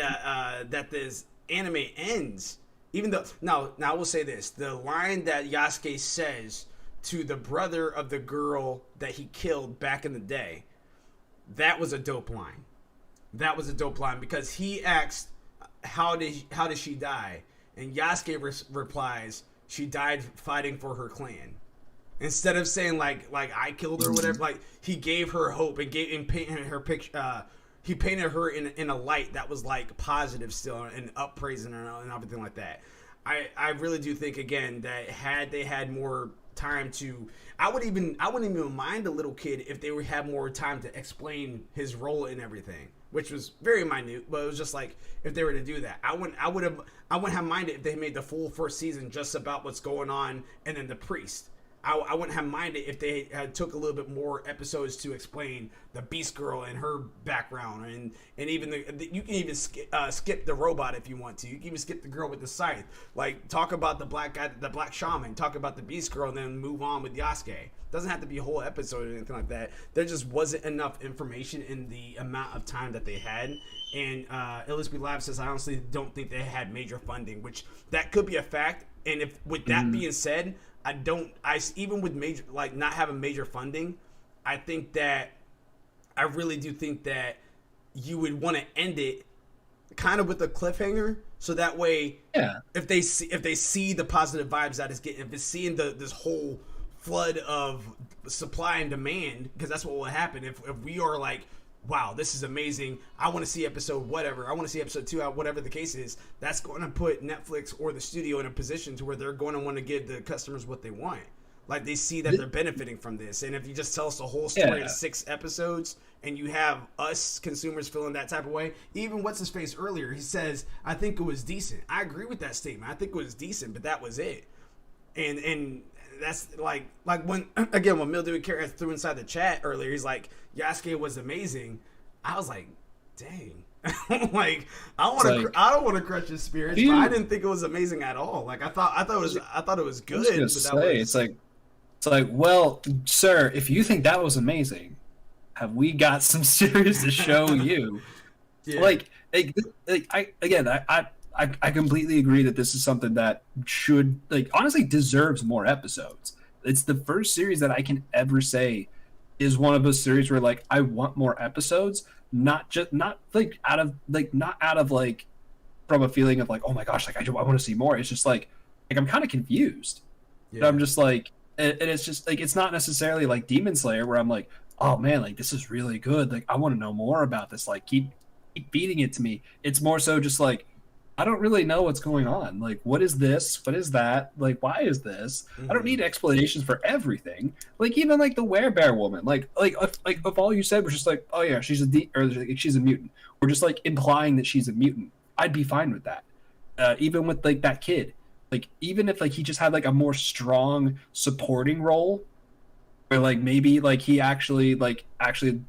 that this anime ends, even though now I will say this, the line that Yasuke says to the brother of the girl that he killed back in the day, that was a dope line. That was a dope line because he asked, how did she die? And Yasuke replies, she died fighting for her clan. Instead of saying like I killed her or whatever, like he gave her hope and painted her picture. He painted her in a light that was like positive still and uppraising her and everything like that. I really do think again that had they had more time to, I wouldn't even mind a little kid if they would have more time to explain his role in everything, which was very minute, but it was just like if they were to do that, I wouldn't have minded if they made the full first season just about what's going on and then the priest. I wouldn't have minded if they had took a little bit more episodes to explain the Beast Girl and her background, and even you can even skip the robot if you want to. You can even skip the girl with the scythe. Like, talk about the black guy, the black shaman. Talk about the Beast Girl, and then move on with Yasuke. Doesn't have to be a whole episode or anything like that. There just wasn't enough information in the amount of time that they had. And Illustrated Lab says, I honestly don't think they had major funding, which that could be a fact. And if with that being said, even with major, like, not having major funding, I really do think that you would want to end it kind of with a cliffhanger, so that way, if they see the positive vibes that it's getting, if it's seeing this whole flood of supply and demand, because that's what will happen if we are like, wow, this is amazing, I want to see episode whatever, I want to see episode 2 out, whatever the case is, that's going to put Netflix or the studio in a position to where they're going to want to give the customers what they want. Like, they see that they're benefiting from this. And if you just tell us the whole story in 6 episodes and you have us consumers feeling that type of way, even what's his face earlier, he says, I think it was decent. I agree with that statement. I think it was decent, but that was it. And that's like when Mildew Carrot threw inside the chat earlier, he's like, Yasuke was amazing. I was like, dang. Like, I don't want to crush his spirits, but I didn't think it was amazing at all. Like, I thought it was good. It's like, well, sir, if you think that was amazing, have we got some series to show you? I completely agree that this is something that should, like, honestly deserves more episodes. It's the first series that I can ever say is one of those series where, like, I want more episodes, not out of from a feeling of like, oh my gosh, like I want to see more. It's just like I'm kind of confused. Yeah. I'm just like, and it's just like, it's not necessarily like Demon Slayer where I'm like, oh man, like this is really good. Like I want to know more about this. Like keep feeding it to me. It's more so just like, I don't really know what's going on. Like, what is this? What is that? Like, why is this? Mm-hmm. I don't need explanations for everything. Like, even like the werebear woman. Like if all you said was just like, oh yeah, she's a mutant, or just like implying that she's a mutant, I'd be fine with that. Even with like that kid, like even if like he just had like a more strong supporting role, where like maybe like he actually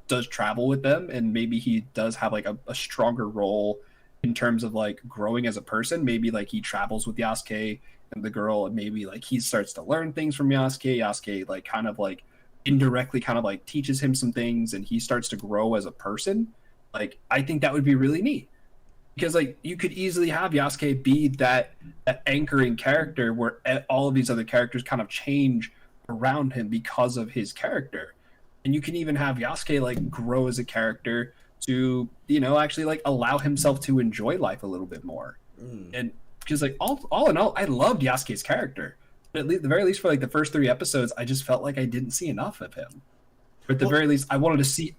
does travel with them, and maybe he does have like a stronger role in terms of like growing as a person. Maybe like he travels with Yasuke and the girl, and maybe like he starts to learn things from Yasuke. Yasuke like kind of like indirectly kind of like teaches him some things, and he starts to grow as a person. Like I think that would be really neat, because like you could easily have Yasuke be that anchoring character where all of these other characters kind of change around him because of his character. And you can even have Yasuke like grow as a character to, you know, actually like allow himself to enjoy life a little bit more. And because like all in all, I loved Yasuke's character, but at the very least for like the first 3 episodes, I just felt like I didn't see enough of him. But at the very least, I wanted to see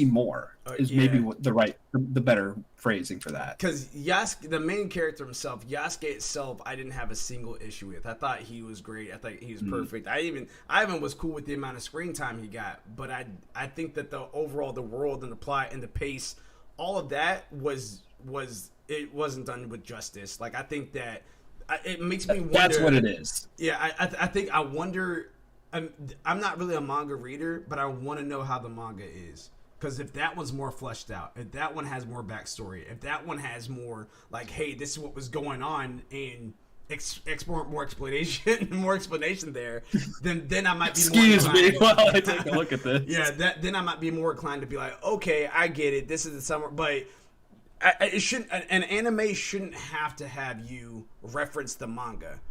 more. Maybe the better phrasing for that. Because Yasuke, the main character himself, Yasuke itself, I didn't have a single issue with. I thought he was great. I thought he was perfect. I even was cool with the amount of screen time he got. But I think that the overall, the world and the plot and the pace, all of that it wasn't done with justice. Like I think that it makes me wonder. That's what it is. Yeah, I wonder. I'm not really a manga reader, but I want to know how the manga is. Because if that one's more fleshed out, if that one has more backstory, if that one has more like, hey, this is what was going on, and explore more explanation there, then I might be Excuse me while I take a look at this. Yeah, then I might be more inclined to be like, okay, I get it. This is the summer, but it shouldn't. An anime shouldn't have to have you reference the manga.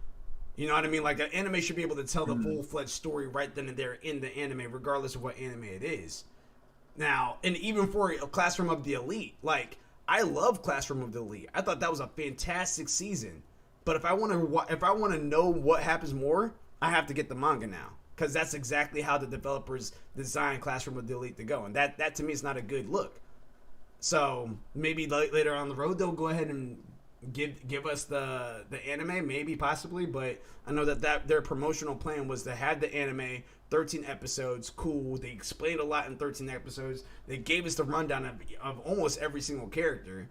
You know what I mean? Like, an anime should be able to tell the full-fledged story right then and there in the anime, regardless of what anime it is. Now, and even for a Classroom of the Elite, like, I love Classroom of the Elite. I thought that was a fantastic season. But if I want to know what happens more, I have to get the manga now, because that's exactly how the developers designed Classroom of the Elite to go, and that to me is not a good look. So maybe later on the road they'll go ahead and give us the anime, maybe, possibly, but I know that their promotional plan was to have the anime, 13 episodes, cool. They explained a lot in 13 episodes. They gave us the rundown of almost every single character.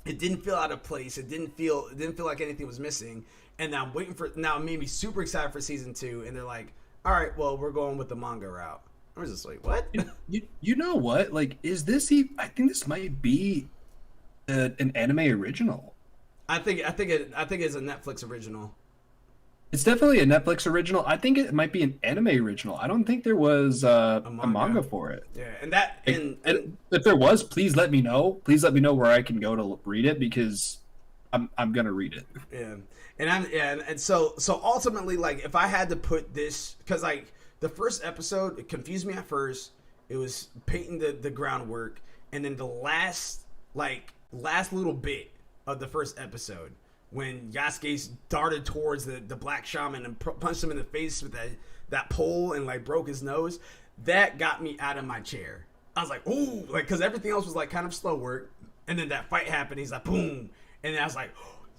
It didn't feel out of place. It didn't feel like anything was missing. And I'm waiting for, now it made me super excited for season 2, and they're like, all right, well, we're going with the manga route. I was just like, what? You know what? Like, is this I think this might be an anime original. I think it's a Netflix original. It's definitely a Netflix original. I think it might be an anime original. I don't think there was a manga for it. Yeah, and if there was, please let me know. Please let me know where I can go to read it, because I'm gonna read it. Yeah, and so ultimately, like, if I had to put this, because like the first episode, it confused me at first. It was painting the groundwork, and then the last little bit of the first episode, when Yasuke darted towards the black shaman and punched him in the face with that pole and like broke his nose, that got me out of my chair. I was like, ooh, like, because everything else was like kind of slow work, and then that fight happened. He's like, boom, and then I was like,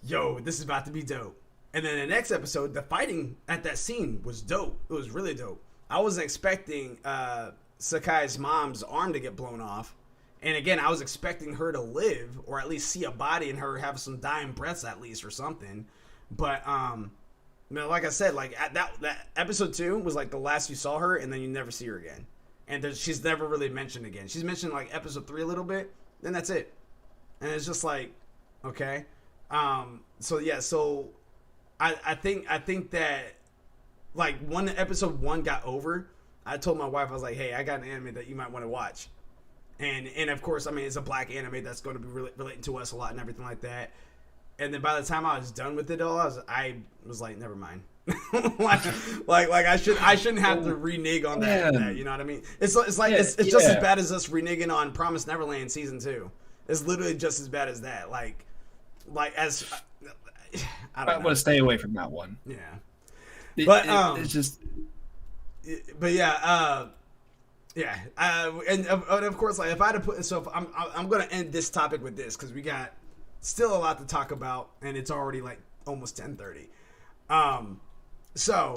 yo, this is about to be dope. And then the next episode, the fighting at that scene was dope. It was really dope. I wasn't expecting Sakai's mom's arm to get blown off. And again, I was expecting her to live, or at least see a body and her have some dying breaths at least, or something. But like I said, like that episode 2 was like the last you saw her, and then you never see her again. And she's never really mentioned again. She's mentioned like episode 3 a little bit, then that's it. And it's just like, okay. So yeah, so I think that like when episode 1 got over, I told my wife, I was like, hey, I got an anime that you might want to watch. And of course, I mean, it's a black anime that's going to be relating to us a lot and everything like that. And then by the time I was done with it all, I was like, never mind. like I shouldn't have to renege on that. You know what I mean? It's like it's just as bad as us reneging on Promised Neverland season 2. It's literally just as bad as that. Like as I don't know. I want to stay away from that one. Yeah, it's just. But yeah. Yeah, and of course, like if I had to put, so I'm gonna end this topic with this, because we got still a lot to talk about, and it's already like almost 10:30. So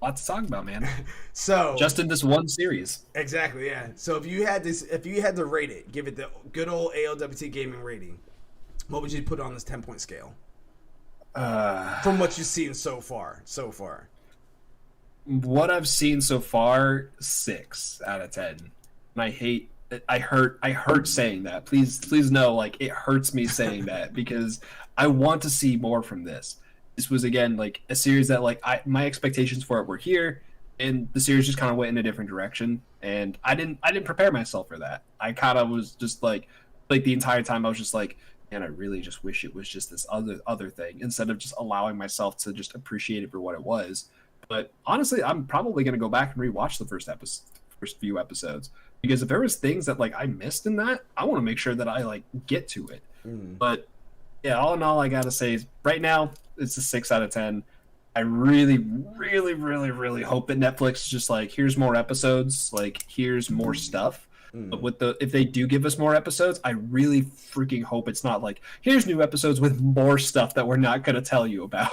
lot to talk about, man. So just in this one series, exactly, yeah. So if you had to rate it, give it the good old ALWT gaming rating, what would you put on this 10-point scale? From what you've seen so far. What I've seen so far, 6 out of 10. And I hurt saying that. Please know, like, it hurts me saying that, because I want to see more from this. This was, again, like a series that, like, my expectations for it were here, and the series just kind of went in a different direction, and I didn't prepare myself for that. I kind of was just like the entire time I was just like, man, I really just wish it was just this other thing, instead of just allowing myself to just appreciate it for what it was. But honestly, I'm probably going to go back and rewatch the first few episodes, because if there was things that like I missed in that, I want to make sure that I like get to it. But yeah, all in all, I got to say is right now it's a 6 out of 10. I really, really, really, really hope that Netflix is just like, here's more episodes, like here's more stuff. But if they do give us more episodes, I really freaking hope it's not like, here's new episodes with more stuff that we're not going to tell you about.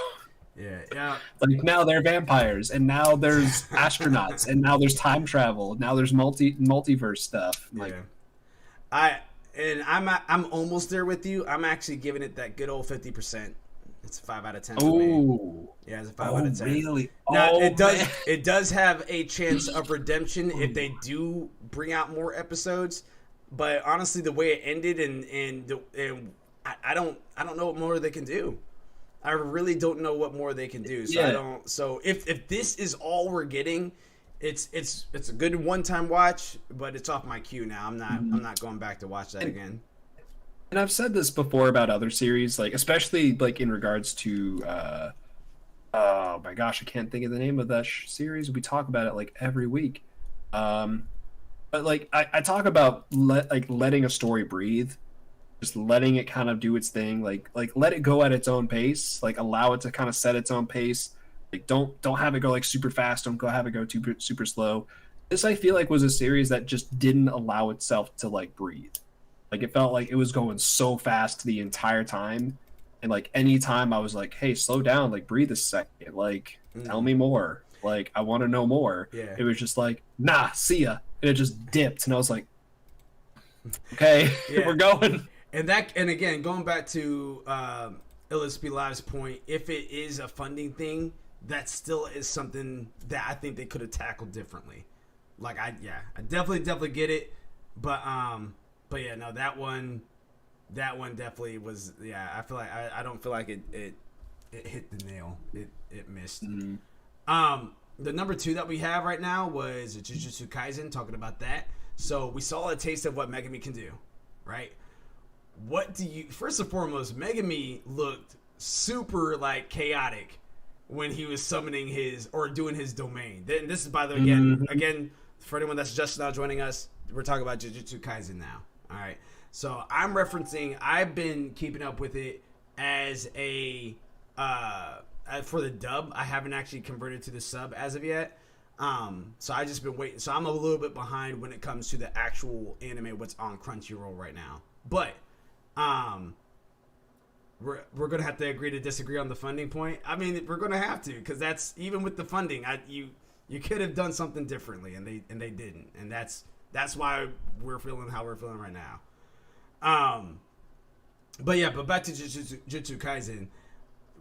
Yeah. Like now they're vampires, and now there's astronauts, and now there's time travel, now there's multiverse stuff. Like, I'm almost there with you. I'm actually giving it that good old 50%. It's a 5 out of 10. Oh, yeah, it's a 5 out of 10. Really? Now it does have a chance of redemption if they do bring out more episodes. But honestly, the way it ended, and I don't know what more they can do. I really don't know what more they can do. So So if this is all we're getting, it's a good one-time watch, but it's off my queue now. I'm not going back to watch that again. And I've said this before about other series, like especially like in regards to oh my gosh, I can't think of the name of that series. We talk about it like every week. But like I talk about letting a story breathe. Just letting it kind of do its thing, like let it go at its own pace, like allow it to kind of set its own pace. Like don't have it go like super fast, don't have it go super slow. This I feel like was a series that just didn't allow itself to like breathe. Like it felt like it was going so fast the entire time, and like anytime I was like, hey, slow down, like breathe a second, like tell me more, like I want to know more. Yeah. It was just like, nah, see ya, and it just dipped, and I was like, okay, we're going. And again, going back to LSP Live's point, if it is a funding thing, that still is something that I think they could have tackled differently. Like I definitely get it, but yeah, no, that one definitely was, yeah. I feel like I don't feel like it hit the nail. It missed. Mm-hmm. The number 2 that we have right now was Jujutsu Kaisen, talking about that. So we saw a taste of what Megami can do, right? What do you, first and foremost, Megami looked super like chaotic when he was summoning his, or doing his domain. Then this is, by the way, again, for anyone that's just now joining us, we're talking about Jujutsu Kaisen now. All right. So I'm referencing, I've been keeping up with it as a, for the dub. I haven't actually converted to the sub as of yet. So I just been waiting. So I'm a little bit behind when it comes to the actual anime, what's on Crunchyroll right now. But, we're gonna have to agree to disagree on the funding point. I mean, we're gonna have to, because that's, even with the funding, you could have done something differently, and they didn't, and that's why we're feeling how we're feeling right now. But back to Jujutsu Kaisen,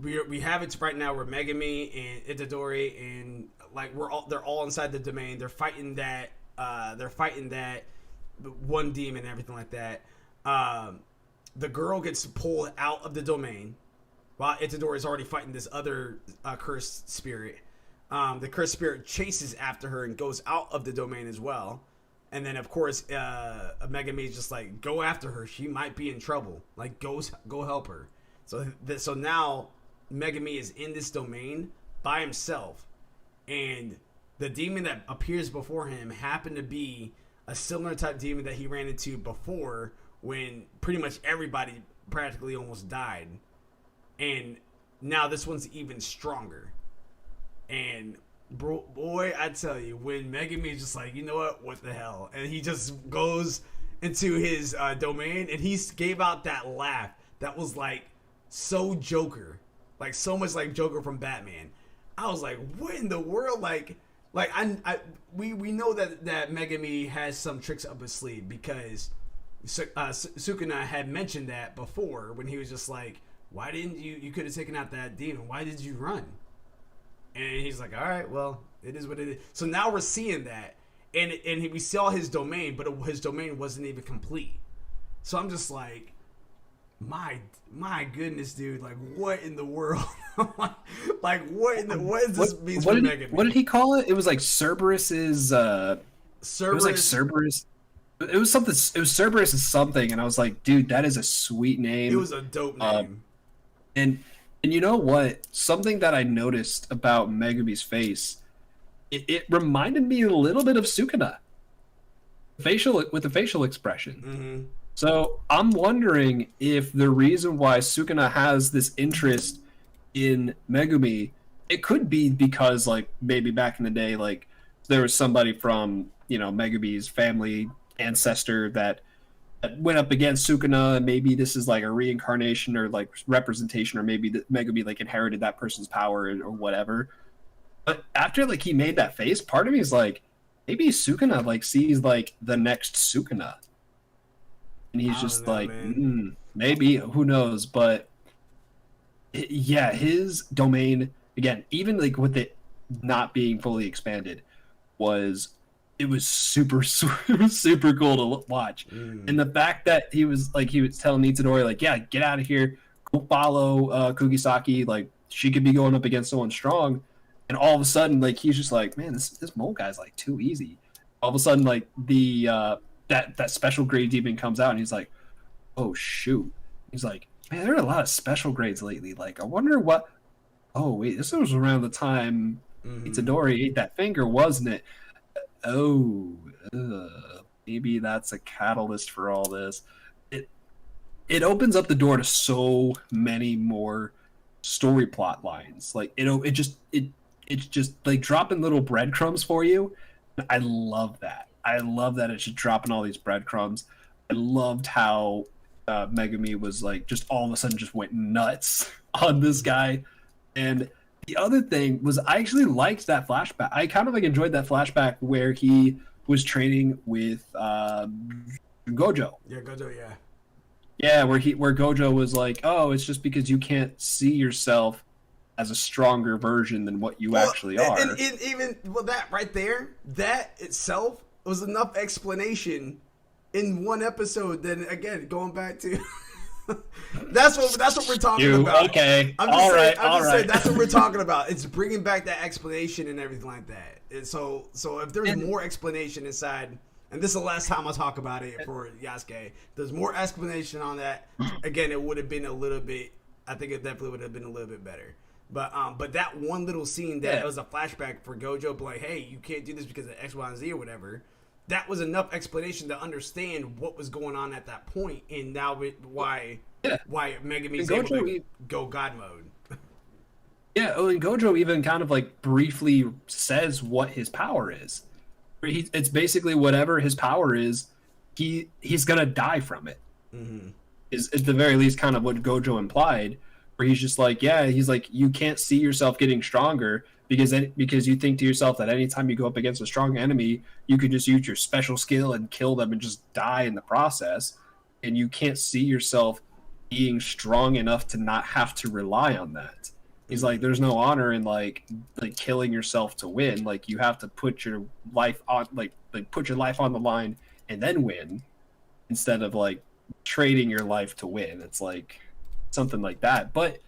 we have it right now where Megami and Itadori, and like they're all inside the domain. They're fighting that one demon and everything like that. The girl gets pulled out of the domain while Itadori is already fighting this other cursed spirit. The cursed spirit chases after her and goes out of the domain as well. And then, of course, Megami is just like, go after her. She might be in trouble. Like, go help her. So now Megami is in this domain by himself. And the demon that appears before him happened to be a similar type demon that he ran into before, when pretty much everybody practically almost died. And now this one's even stronger. And boy, I tell you, when Megami is just like, you know what the hell? And he just goes into his domain, and he gave out that laugh that was like so Joker. Like so much like Joker from Batman. I was like, what in the world? We know that Megami has some tricks up his sleeve, because Sukuna had mentioned that before, when he was just like, why didn't you could have taken out that demon, why did you run? And he's like, all right, well, it is what it is. So now we're seeing that, and we saw his domain, but his domain wasn't even complete. So I'm just like, my goodness, dude, like, what in the world? Like, what is this means for Megami? What did he call it? It was like Cerberus's Cerberus. It was like Cerberus. It was something. It was Cerberus is something, and I was like, dude, that is a sweet name. It was a dope name. And you know what? Something that I noticed about Megami's face, it reminded me a little bit of Sukuna. With the facial expression. Mm-hmm. So I'm wondering if the reason why Sukuna has this interest in Megumi, it could be because, like, maybe back in the day, like, there was somebody from, Megumi's family ancestor that went up against Sukuna, and maybe this is like a reincarnation or like representation, or maybe Megumi like inherited that person's power or whatever. But after like he made that face, part of me is like, maybe Sukuna like sees like the next Sukuna, and he's just like, maybe, who knows? But yeah, his domain again, even like with it not being fully expanded, was super cool to watch. And the fact that he was telling Itadori, like, yeah, get out of here, go follow Kugisaki, like, she could be going up against someone strong, and all of a sudden, like, he's just like, man, this mole guy's like too easy. All of a sudden, like, the that special grade demon comes out, and he's like, oh shoot. He's like, man, there are a lot of special grades lately. Like, I wonder what. Oh wait, this was around the time Itadori ate that finger, wasn't it? Oh, maybe that's a catalyst for all this. It opens up the door to so many more story plot lines. Like, it's just like dropping little breadcrumbs for you. I love that. I love that it's just dropping all these breadcrumbs. I loved how Megami was like just all of a sudden just went nuts on this guy. And the other thing was, I actually liked that flashback. I kind of like enjoyed that flashback where he was training with Gojo. Yeah, Gojo, yeah. Yeah, where Gojo was like, oh, it's just because you can't see yourself as a stronger version than what you actually are. And even that right there, that itself was enough explanation in one episode. Then again, going back to that's what we're talking about. Okay, I'm just saying that's what we're talking about. It's bringing back that explanation and everything like that. And so if there's more explanation inside. And this is the last time I'll talk about it for Yasuke. There's more explanation on that. Again, it would have been a little bit. I think it definitely would have been a little bit better. But that one little scene that was a flashback for Gojo, but like, hey, you can't do this because of X, Y, and Z or whatever. That was enough explanation to understand what was going on at that point, and now why Megumi's able to go God mode. Yeah, and Gojo even kind of like briefly says what his power is. It's basically whatever his power is, he's gonna die from it. Mm-hmm. Is at the very least kind of what Gojo implied, where he's just like, yeah, he's like, you can't see yourself getting stronger because you think to yourself that anytime you go up against a strong enemy, you can just use your special skill and kill them and just die in the process, and you can't see yourself being strong enough to not have to rely on that. He's like, there's no honor in like killing yourself to win. Like, you have to put your life on put your life on the line and then win, instead of like trading your life to win. It's like something like that. But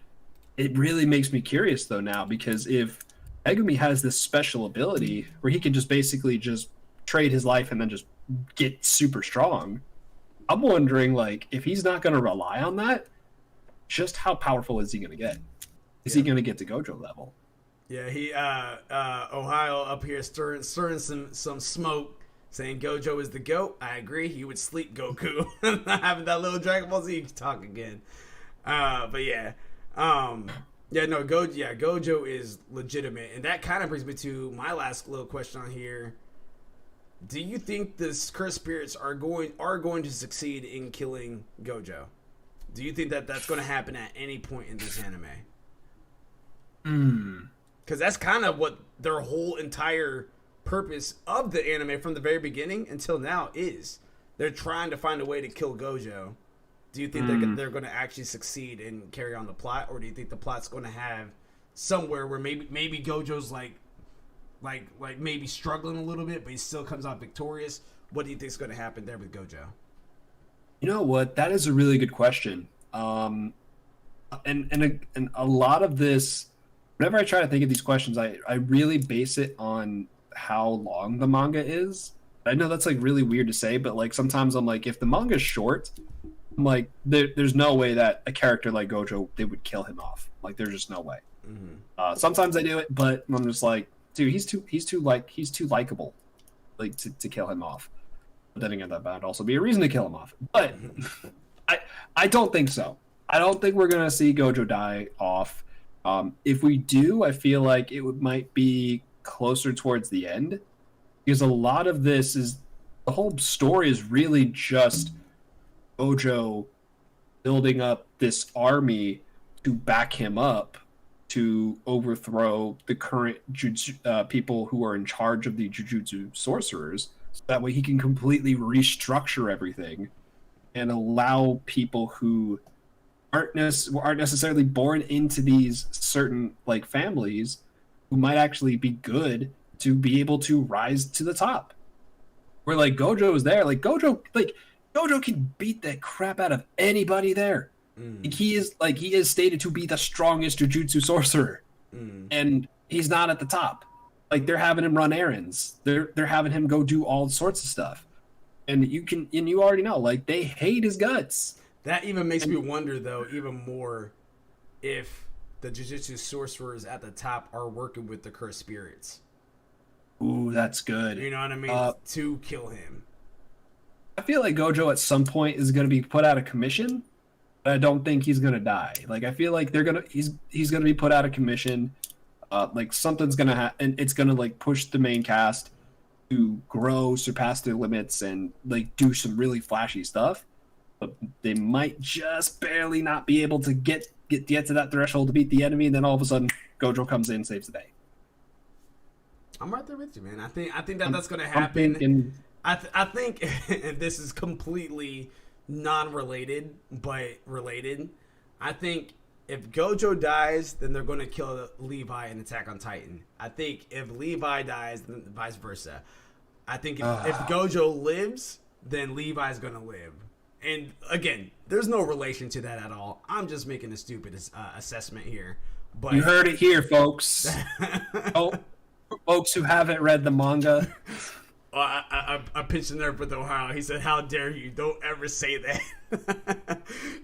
it really makes me curious though now, because if Megumi has this special ability where he can just basically just trade his life and then just get super strong, I'm wondering, like, if he's not going to rely on that, just how powerful is he going to get? Is he going to get to Gojo level? Yeah, he Ohio up here stirring some smoke, saying Gojo is the GOAT. I agree. He would sleep Goku. Having that little Dragon Ball Z talk again. Gojo is legitimate, and that kind of brings me to my last little question on here. Do you think the cursed spirits are going to succeed in killing Gojo? Do you think that that's going to happen at any point in this anime? Because that's kind of what their whole entire purpose of the anime from the very beginning until now is. They're trying to find a way to kill Gojo. Do you think they're going to actually succeed and carry on the plot, or do you think the plot's going to have somewhere where maybe Gojo's like maybe struggling a little bit, but he still comes out victorious? What do you think is going to happen there with Gojo? You know what? That is a really good question. And a lot of this, whenever I try to think of these questions, I really base it on how long the manga is. I know that's like really weird to say, but like sometimes I'm like, if the manga is short, I'm like, there's no way that a character like Gojo, they would kill him off. Like, there's just no way. Mm-hmm. Sometimes I do it, but I'm just like, dude, he's too likable, like to kill him off. But then again, that would also be a reason to kill him off. But I don't think so. I don't think we're gonna see Gojo die off. If we do, I feel like it might be closer towards the end, because a lot of this is, the whole story is really just Gojo building up this army to back him up to overthrow the current people who are in charge of the Jujutsu sorcerers, so that way he can completely restructure everything and allow people who aren't necessarily born into these certain like families who might actually be good to be able to rise to the top. Where like Gojo is there, Gojo can beat the crap out of anybody there. Like, he is stated to be the strongest Jujutsu sorcerer, and he's not at the top. Like, they're having him run errands. They're having him go do all sorts of stuff, and you already know, like, they hate his guts. That even makes me wonder, though, even more, if the Jujutsu sorcerers at the top are working with the cursed spirits. Ooh, that's good. You know what I mean? To kill him. I feel like Gojo at some point is going to be put out of commission, but I don't think he's going to die. Like, I feel like he's going to be put out of commission. Like, something's going to happen, and it's going to like push the main cast to grow, surpass their limits, and like do some really flashy stuff. But they might just barely not be able to get to that threshold to beat the enemy, and then all of a sudden Gojo comes in and saves the day. I'm right there with you, man. I think that's going to happen. I think, and this is completely non-related, but related. I think if Gojo dies, then they're going to kill Levi in Attack on Titan. I think if Levi dies, then vice versa. I think if Gojo lives, then Levi's going to live. And again, there's no relation to that at all. I'm just making a stupid assessment here. But you heard it here, folks. Oh, folks who haven't read the manga. I pitched a nerf with Ohio. He said, "How dare you? Don't ever say that."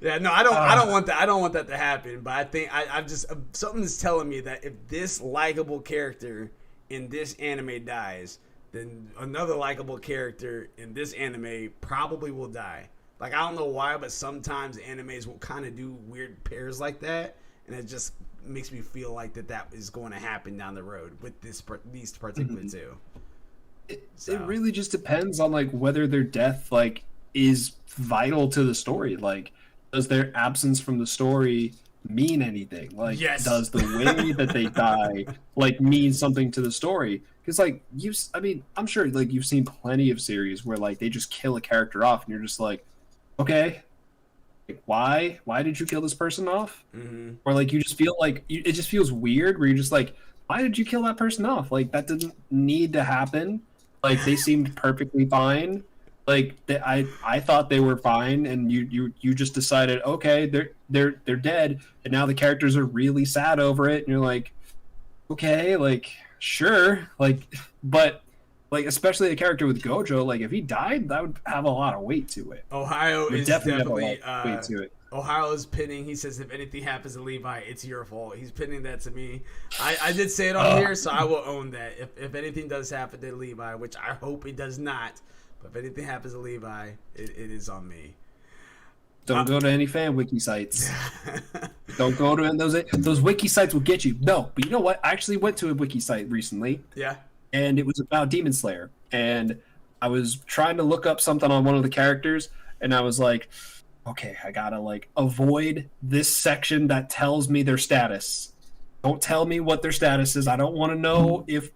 Yeah, no, I don't want that. I don't want that to happen. But I think I've just something's telling me that if this likable character in this anime dies, then another likable character in this anime probably will die. Like, I don't know why, but sometimes animes will kind of do weird pairs like that, and it just makes me feel like that is going to happen down the road with these particular two. It really just depends on like whether their death like is vital to the story. Like, does their absence from the story mean anything? Like, does the way that they die like mean something to the story? Because like I'm sure like you've seen plenty of series where like they just kill a character off, and you're just like, okay, like, why did you kill this person off? Mm-hmm. Or like you just feel like it just feels weird where you're just like, why did you kill that person off? Like, that didn't need to happen. Like, they seemed perfectly fine. Like, I thought they were fine, and you just decided, okay, they're dead, and now the characters are really sad over it, and you're like, okay, like, sure, like, but like, especially a character with Gojo, like, if he died, that would have a lot of weight to it. Ohio is definitely weight to it. Ohio is pinning. He says, if anything happens to Levi, it's your fault. He's pinning that to me. I did say it on here, so I will own that. If anything does happen to Levi, which I hope it does not, but if anything happens to Levi, it is on me. Don't go to any fan wiki sites. Don't go to those wiki sites will get you. No, but you know what? I actually went to a wiki site recently. Yeah. And it was about Demon Slayer. And I was trying to look up something on one of the characters, and I was like, okay, I gotta like avoid this section that tells me their status. Don't tell me what their status is. I don't want to know if.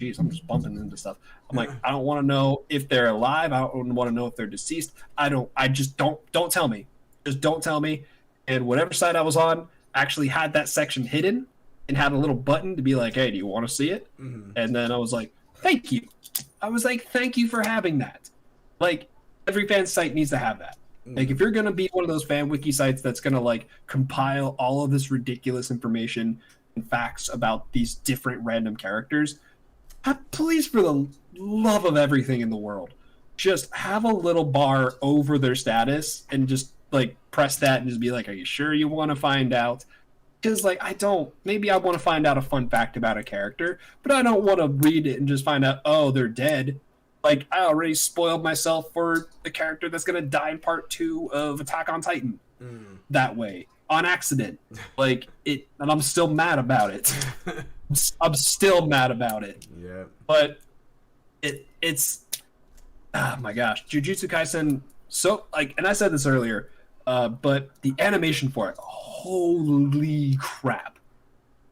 Jeez, I'm just bumping into stuff. I'm like, I don't want to know if they're alive. I don't want to know if they're deceased. I just don't tell me. Just don't tell me. And whatever site I was on actually had that section hidden and had a little button to be like, hey, do you want to see it? Mm-hmm. And then I was like, thank you. I was like, thank you for having that. Like, every fan site needs to have that. Like, if you're going to be one of those fan wiki sites that's going to, like, compile all of this ridiculous information and facts about these different random characters, please, for the love of everything in the world, just have a little bar over their status and just, like, press that and just be like, are you sure you want to find out? Because, like, maybe I want to find out a fun fact about a character, but I don't want to read it and just find out, oh, they're dead. Like, I already spoiled myself for the character that's going to die in part 2 of Attack on Titan that way, on accident. Like, and I'm still mad about it. I'm still mad about it. Yeah. But it's, oh my gosh, Jujutsu Kaisen, so, like, and I said this earlier, but the animation for it, holy crap.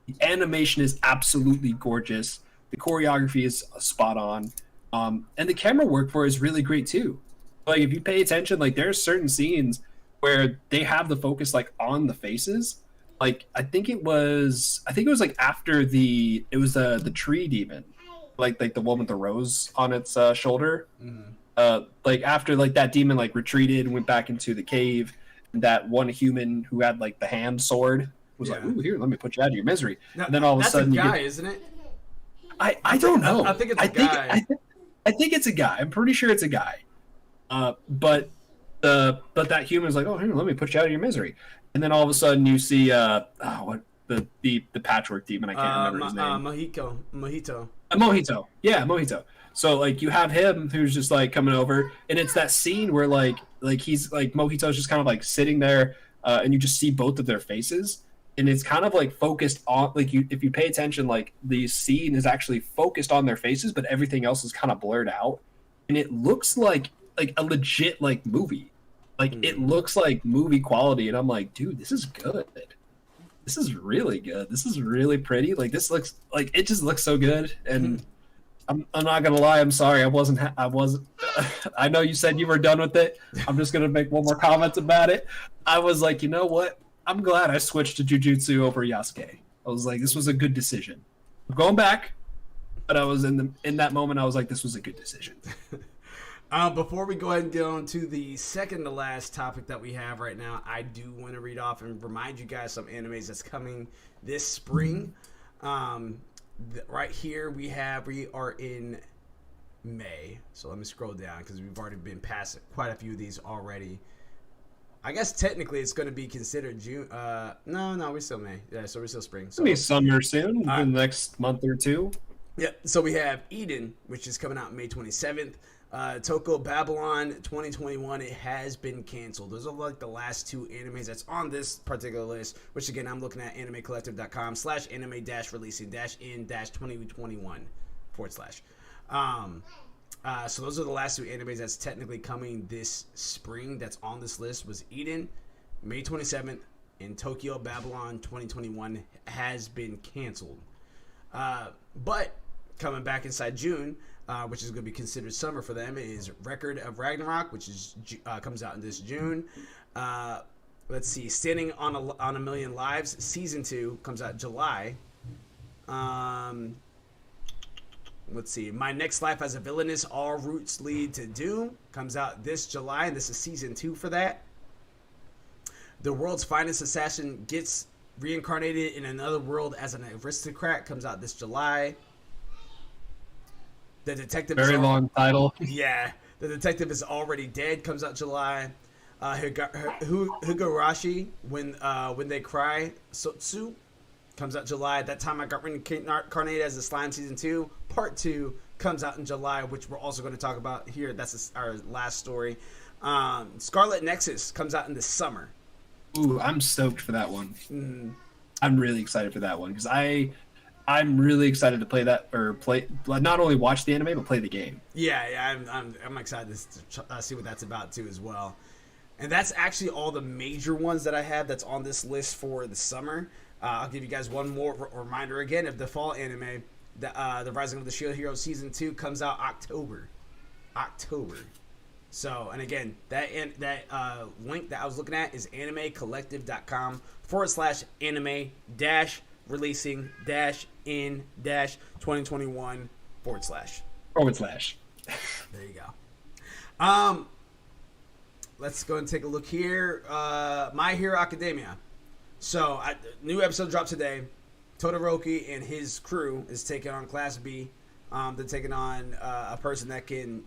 The animation is absolutely gorgeous. The choreography is spot on. And the camera work for it is really great too. Like, if you pay attention, like, there's certain scenes where they have the focus like on the faces. Like, I think it was like after the tree demon, like the one with the rose on its shoulder. Mm-hmm. Like, after like that demon like retreated and went back into the cave, and that one human who had like the hand sword was like, "Ooh, here, let me put you out of your misery." Now, and then all of a sudden, that's a guy, isn't it? I don't know. I think it's a guy. I think it's a guy. I'm pretty sure it's a guy. But that human's like, oh, here, let me put you out of your misery. And then all of a sudden you see the patchwork demon. I can't remember his name. Mojito. Yeah, Mojito. So like you have him who's just like coming over, and it's that scene where like he's like Mojito's just kind of like sitting there, and you just see both of their faces. And it's kind of like focused on, like, if you pay attention, like the scene is actually focused on their faces, but everything else is kind of blurred out, and it looks like a legit like movie. Like it looks like movie quality, and I'm like, dude, this is good. This is really good. This is really pretty. Like, this looks like, it just looks so good. And I'm not gonna lie, I'm sorry, I wasn't. I know you said you were done with it. I'm just gonna make one more comment about it. I was like, you know what? I'm glad I switched to Jujutsu over Yasuke. I was like, this was a good decision. I'm going back, but I was in that moment. I was like, this was a good decision. Before we go ahead and get on to the second to last topic that we have right now, I do want to read off and remind you guys some animes that's coming this spring. Right here we are in May. So let me scroll down because we've already been past quite a few of these already. I guess technically it's going to be considered June. No, we're still May. Yeah, so we're still spring. So it'll be summer soon, in the next month or two. Yeah, so we have Eden, which is coming out May 27th. Toko Babylon 2021, it has been canceled. Those are like the last two animes that's on this particular list, which again, I'm looking at animecollective.com/anime-releasing-in-2021 /. So those are the last two animes that's technically coming this spring that's on this list was Eden, May 27th, and Tokyo Babylon 2021 has been canceled. But coming back inside June, which is going to be considered summer for them, is Record of Ragnarok, which is comes out in this June. Let's see, Standing on a Million Lives Season 2 comes out July. Let's see, My Next Life as a Villainess, All Routes Lead to Doom comes out this July, and this is Season 2 for that. The World's Finest Assassin gets reincarnated in another world as an aristocrat comes out this July. The Detective very long title. Yeah, The Detective is Already Dead comes out July. Higurashi When They Cry Sotsu comes out July. That Time I Got Reincarnated as the Slime Season 2 Part 2 comes out in July, which we're also going to talk about here. That's our last story. Scarlet Nexus comes out in the summer. Ooh, I'm stoked for that one. I'm really excited for that one because I'm really excited to play that, or not only watch the anime but play the game. Yeah, I'm excited to see what that's about too as well. And that's actually all the major ones that I have that's on this list for the summer. I'll give you guys one more reminder again of the fall anime. The Rising of the Shield Hero Season 2 comes out October. So, and again, that link that I was looking at is animecollective.com/anime-releasing-in-2021 /. There you go. Let's go and take a look here. My Hero Academia. So, new episode dropped today. Todoroki and his crew is taking on Class B. They're taking on a person that can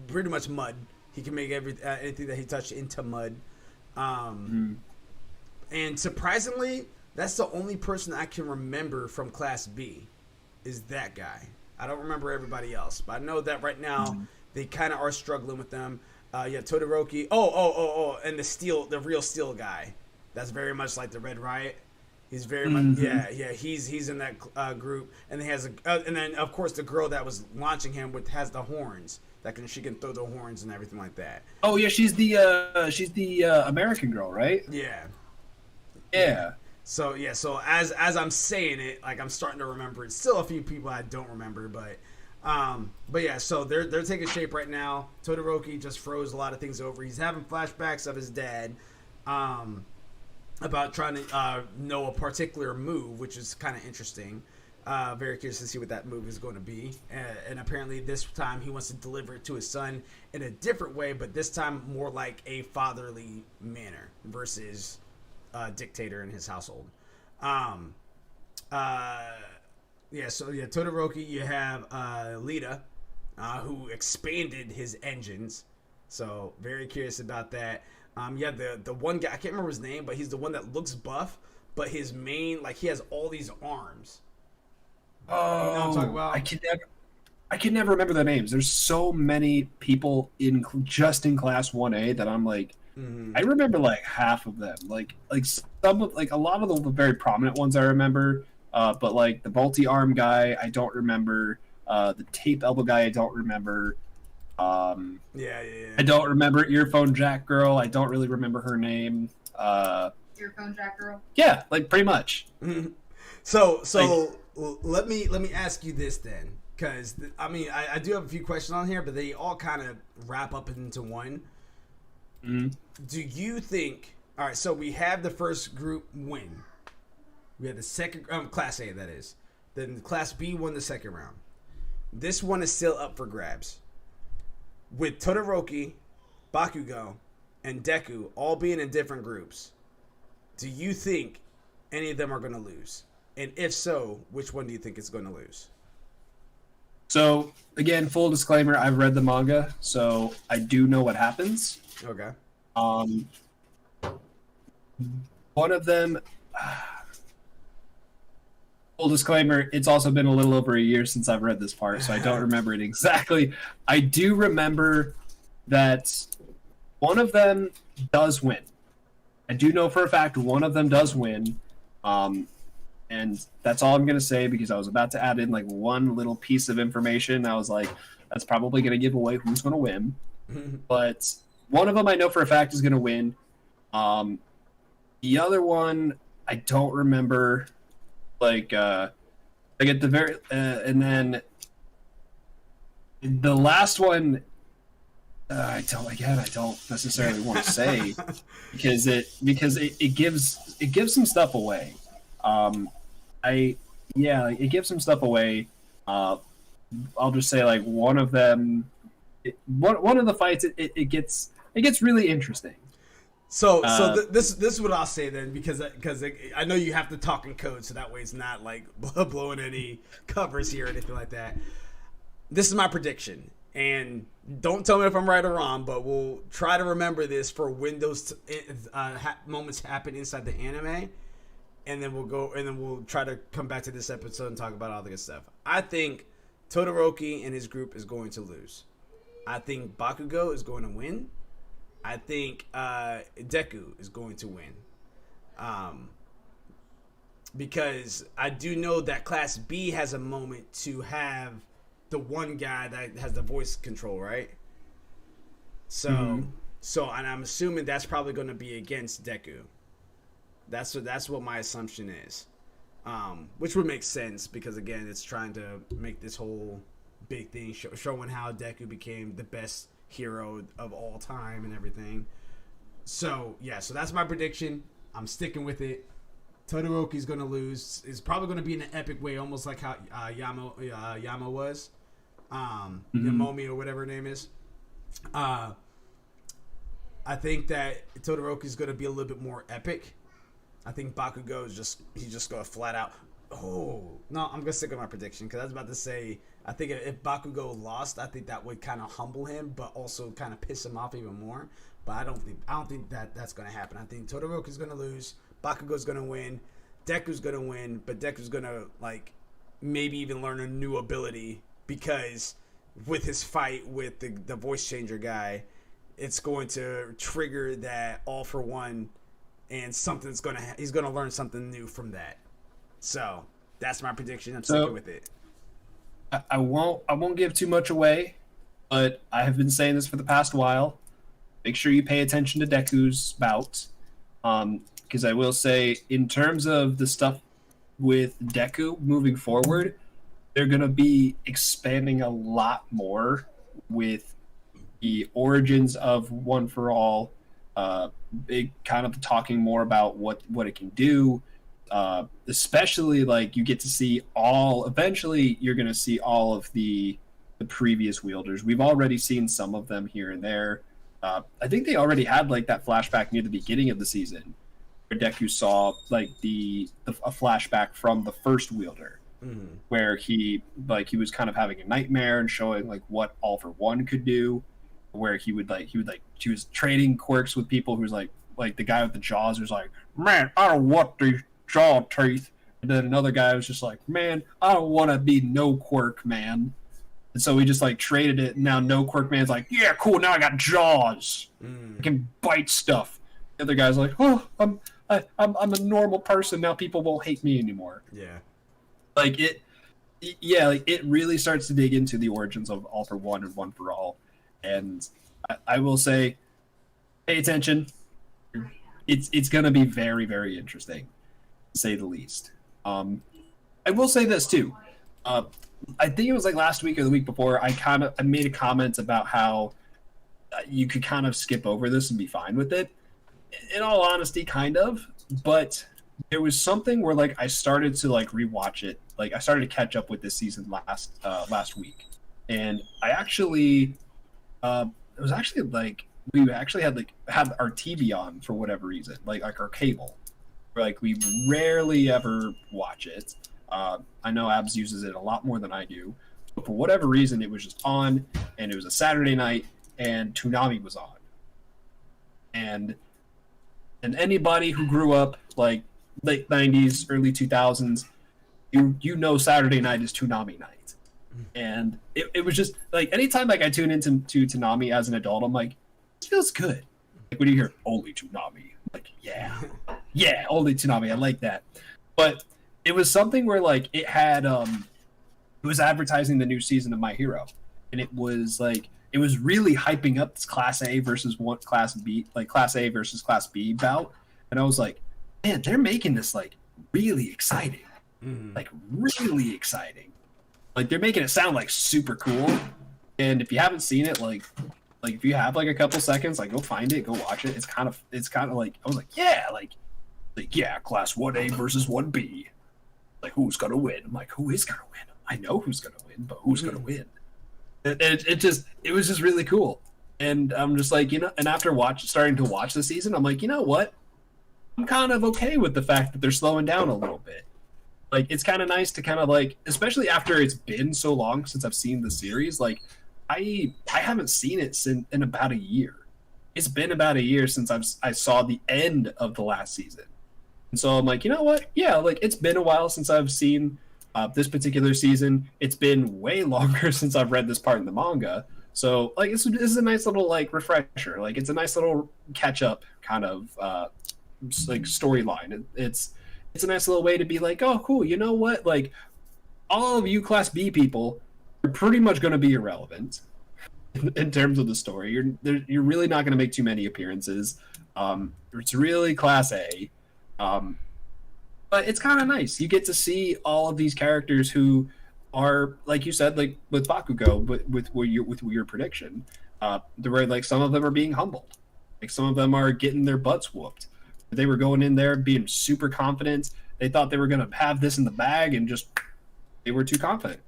pretty much mud. He can make anything that he touched into mud. And surprisingly, that's the only person I can remember from Class B is that guy. I don't remember everybody else, but I know that right now they kind of are struggling with them. Yeah, Todoroki. And the real steel guy. That's very much like the Red Riot. He's very much He's in that group, and he has and then of course the girl that was launching him has the horns she can throw the horns and everything like that. Oh yeah, she's the American girl, right? Yeah. So as I'm saying it, like I'm starting to remember it. Still a few people I don't remember, but yeah. So they're taking shape right now. Todoroki just froze a lot of things over. He's having flashbacks of his dad. About trying to know a particular move, which is kind of interesting. Very curious to see what that move is going to be. And apparently this time he wants to deliver it to his son in a different way, but this time more like a fatherly manner versus a dictator in his household. Todoroki, you have Lita, who expanded his engines. So very curious about that. The one guy, I can't remember his name, but he's the one that looks buff, but his main, like, he has all these arms. Oh, you know what I'm talking about? I can never remember the names. There's so many people just in Class 1A that I'm like, I remember like half of them. Like some of, like a lot of the very prominent ones I remember, but like the multi-arm guy, I don't remember. The tape elbow guy, I don't remember. I don't remember Earphone Jack Girl. I don't really remember her name. Earphone Jack Girl. Yeah, like pretty much. So let me ask you this then, because I do have a few questions on here, but they all kind of wrap up into one. Do you think All right, so we have the first group win. We had the second Class A, that is. Then Class B won the second round. This one is still up for grabs. With Todoroki, Bakugo, and Deku all being in different groups, do you think any of them are going to lose? And if so, which one do you think is going to lose? So, again, full disclaimer, I've read the manga, so I do know what happens. Okay. One of them... Full disclaimer, it's also been a little over a year since I've read this part, so I don't remember it exactly. I do remember that one of them does win. I do know for a fact one of them does win. And that's all I'm going to say, because I was about to add in like one little piece of information. I was like, that's probably going to give away who's going to win. But one of them I know for a fact is going to win. The other one, I don't remember. Like at the very and then the last one, I don't necessarily want to say because it gives some stuff away. It gives some stuff away. I'll just say like one of them, one of the fights it gets really interesting. So this is what I'll say then, because I know you have to talk in code, so that way it's not like blowing any covers here or anything like that. This is my prediction, and don't tell me if I'm right or wrong, but we'll try to remember this for when those moments happen inside the anime, and then we'll try to come back to this episode and talk about all the good stuff. I think Todoroki and his group is going to lose. I think Bakugo is going to win. I think Deku is going to win. Because I do know that Class B has a moment to have the one guy that has the voice control, right? So, and I'm assuming that's probably going to be against Deku. That's what my assumption is. Which would make sense, because again, it's trying to make this whole big thing showing how Deku became the best hero of all time and everything. So that's my prediction. I'm sticking with it. Todoroki's gonna lose. It's probably gonna be in an epic way, almost like how Yama was, Yamomi or whatever her name is. I think that Todoroki's gonna be a little bit more epic. I think Bakugo is he's just gonna flat out. Oh no, I'm gonna stick with my prediction, because I was about to say, I think if Bakugo lost, I think that would kind of humble him, but also kind of piss him off even more. But I don't think that's going to happen. I think Todoroki's going to lose, Bakugo's going to win, Deku's going to win, but Deku's going to like maybe even learn a new ability, because with his fight with the voice changer guy, it's going to trigger that all for one, and he's going to learn something new from that. So that's my prediction. I'm sticking with it. I won't give too much away, but I have been saying this for the past while. Make sure you pay attention to Deku's bout, because I will say, in terms of the stuff with Deku moving forward, they're gonna be expanding a lot more with the origins of One for All. Big kind of talking more about what it can do. Especially like you get to see eventually you're going to see all of the previous wielders. We've already seen some of them here and there. I think they already had like that flashback near the beginning of the season where Deku saw like a flashback from the first wielder, where he was kind of having a nightmare and showing like what All for One could do, where he was trading quirks with people who's like the guy with the jaws who's like, man, I don't want these jaw teeth. And then another guy was just like, man, I don't want to be no quirk man. And so we just like traded it, and now no quirk man's like, yeah, cool, now I got jaws. I can bite stuff. The other guy's like, oh, I'm a normal person now, people won't hate me anymore. Yeah. Like it really starts to dig into the origins of All for One and One for All. And I will say, pay attention. It's going to be very, very interesting, to say the least. I will say this too. I think it was like last week or the week before, I made a comment about how you could kind of skip over this and be fine with it. in all honesty, kind of. But there was something where like I started to like rewatch it. Like I started to catch up with this season last week, and I actually it was actually like we actually had our TV on for whatever reason, like our cable. Like we rarely ever watch it. I know Abs uses it a lot more than I do, but for whatever reason, it was just on, and it was a Saturday night, and Toonami was on, and anybody who grew up like late '90s, early 2000s, you know Saturday night is Toonami night, and it was just like anytime like I tune into Toonami as an adult, I'm like, this feels good. Like when you hear only Toonami, like yeah, only Toonami, I like that. But it was something where like it had it was advertising the new season of My Hero, and it was really hyping up this Class A versus Class B, like Class A versus Class B bout, and I was like, man, they're making this like really exciting, like really exciting. Like they're making it sound like super cool. And if you haven't seen it, like if you have like a couple seconds, like go find it, go watch it. It's kind of like I was like, yeah, like yeah, Class 1A versus 1B. Like who's gonna win? I'm like, who is gonna win? I know who's gonna win, but who's gonna win? And it was just really cool. And I'm just like, and after starting to watch the season, I'm like, you know what? I'm kind of okay with the fact that they're slowing down a little bit. Like, it's kind of nice to kind of like, especially after it's been so long since I've seen the series, like, I haven't seen it in about a year. It's been about a year since I saw the end of the last season. And so I'm like, you know what? Yeah, like, it's been a while since I've seen this particular season. It's been way longer since I've read this part in the manga. So, like, this is a nice little, like, refresher. Like, it's a nice little catch-up kind of, like, storyline. It's a nice little way to be like, oh, cool, you know what? Like, all of you Class B people are pretty much going to be irrelevant in terms of the story. You're really not going to make too many appearances. It's really Class A. But it's kind of nice. You get to see all of these characters who are, like you said, like with Bakugo, with your prediction, where like some of them are being humbled, like some of them are getting their butts whooped. They were going in there being super confident. They thought they were going to have this in the bag, and just they were too confident.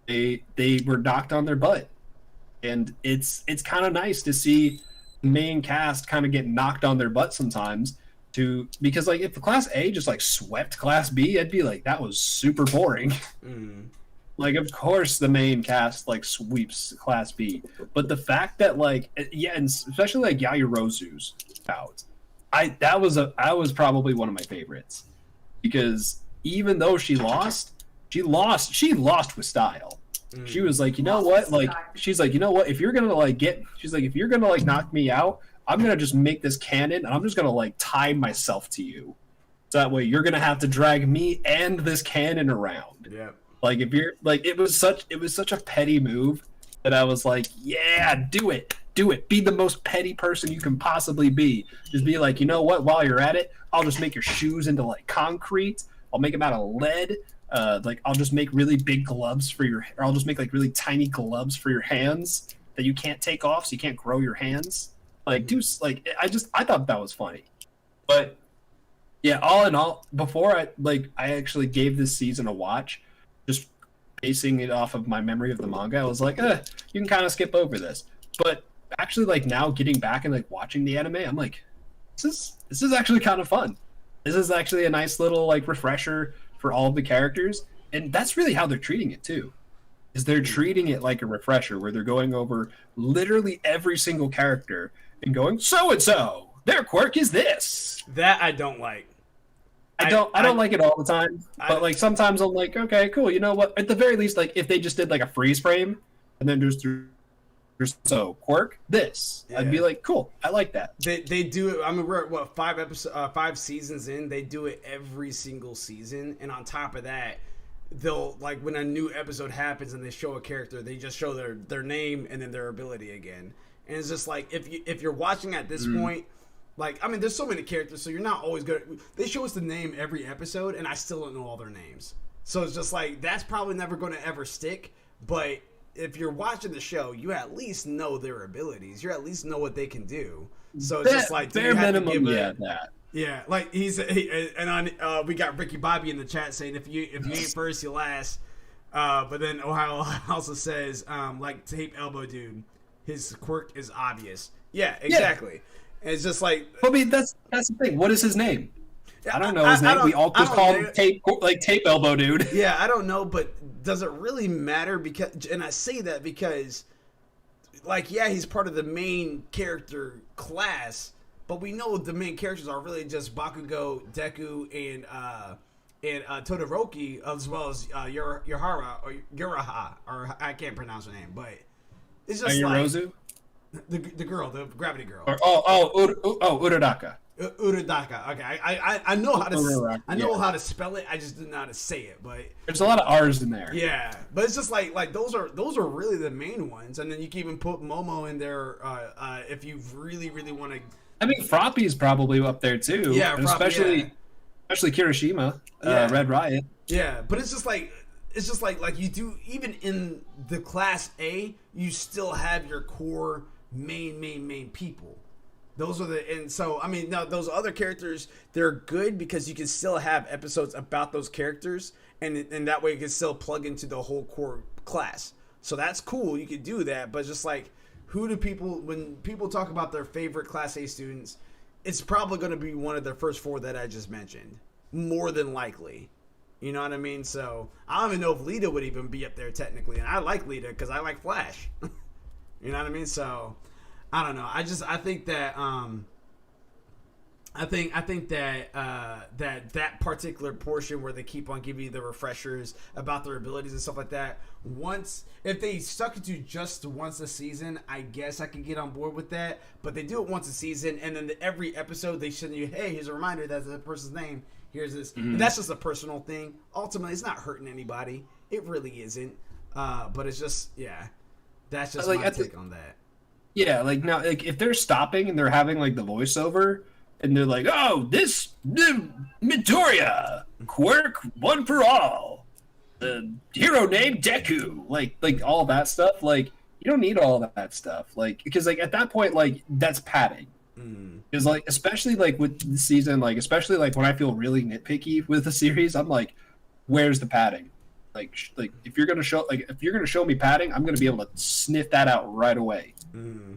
They were knocked on their butt, and it's kind of nice to see the main cast kind of get knocked on their butt sometimes. Because like if the Class A just like swept Class B, I'd be like, that was super boring. Like, of course the main cast like sweeps Class B, but the fact that like, yeah, and especially like Yaoyorozu's bout, that was probably one of my favorites, because even though she lost with style. She was like, you know what, like, she's like, you know what, if you're gonna like knock me out, I'm gonna just make this cannon, and I'm just gonna like tie myself to you, so that way you're gonna have to drag me and this cannon around. Yeah. Like, if you're like, it was such a petty move that I was like, yeah, do it, be the most petty person you can possibly be. Just be like, you know what, while you're at it, I'll just make your shoes into like concrete. I'll make them out of lead. Like, I'll just make really big gloves or I'll just make like really tiny gloves for your hands that you can't take off, so you can't grow your hands. Like, I thought that was funny. But yeah, all in all, before I actually gave this season a watch, just basing it off of my memory of the manga, I was like, you can kind of skip over this. But actually, like, now getting back and like watching the anime, I'm like, this is actually kind of fun. This is actually a nice little like refresher for all of the characters, and that's really how they're treating it too. Is they're treating it like a refresher, where they're going over literally every single character and going, so and so, their quirk is this. That I don't like. I don't like it all the time, but like sometimes I'm like, okay, cool. You know what? At the very least, like if they just did like a freeze frame and then just so quirk this, yeah. I'd be like, cool. I like that. They do it. I mean, we're at 5 seasons in. They do it every single season, and on top of that, they'll like when a new episode happens and they show a character, they just show their name and then their ability again. And it's just like, if you're watching at this point, like, I mean, there's so many characters, so you're not always good. They show us the name every episode, and I still don't know all their names. So it's just like, that's probably never going to ever stick. But if you're watching the show, you at least know their abilities. You at least know what they can do. So it's Bare- just like, bare minimum, that. Yeah, like and on we got Ricky Bobby in the chat saying if you ain't first, you last. But then Ohio also says like tape elbow dude, his quirk is obvious. Yeah, exactly. And it's just like, I mean, that's the thing. What is his name? I don't know his name. We all just call him tape elbow dude. Yeah, I don't know, but does it really matter? Because, and I say that because, like, yeah, he's part of the main character class, but we know the main characters are really just Bakugo, Deku, and Todoroki, as well as Yurahara or Uraha, or I can't pronounce her name, but it's just Yurozu? The girl, the gravity girl. Uraraka. Uradaka. Okay, I know how to how to spell it. I just didn't know how to say it. But there's a lot of R's in there. Yeah, but it's just like those are really the main ones, and then you can even put Momo in there if you really want to. I mean, Froppy's probably up there too. Yeah, and especially Kirishima, Red Riot. Yeah, but it's just like you do, even in the class A, you still have your core main people. Those are and so I mean, now those other characters, they're good because you can still have episodes about those characters, and that way you can still plug into the whole core class. So that's cool. You could do that, but just like, when people talk about their favorite class A students, it's probably going to be one of the first four that I just mentioned, more than likely. You know what I mean? So I don't even know if Lita would even be up there technically, and I like Lita because I like Flash. You know what I mean? So I don't know. I think that that particular portion where they keep on giving you the refreshers about their abilities and stuff like that, if they stuck it to just once a season, I guess I could get on board with that. But they do it once a season, and then every episode they send you, hey, here's a reminder that's the person's name. Here's this. Mm-hmm. That's just a personal thing. Ultimately, it's not hurting anybody. It really isn't. But it's just, yeah. That's just my take on that. Yeah, like now, like if they're stopping and they're having like the voiceover, and they're like, "Oh, this Midoriya quirk one for all, the hero named Deku," like all that stuff. Like you don't need all of that stuff, like because like at that point, like that's padding. Because like especially like with the season, like especially like when I feel really nitpicky with the series, I'm like, "Where's the padding?" Like if you're gonna show me padding, I'm gonna be able to sniff that out right away.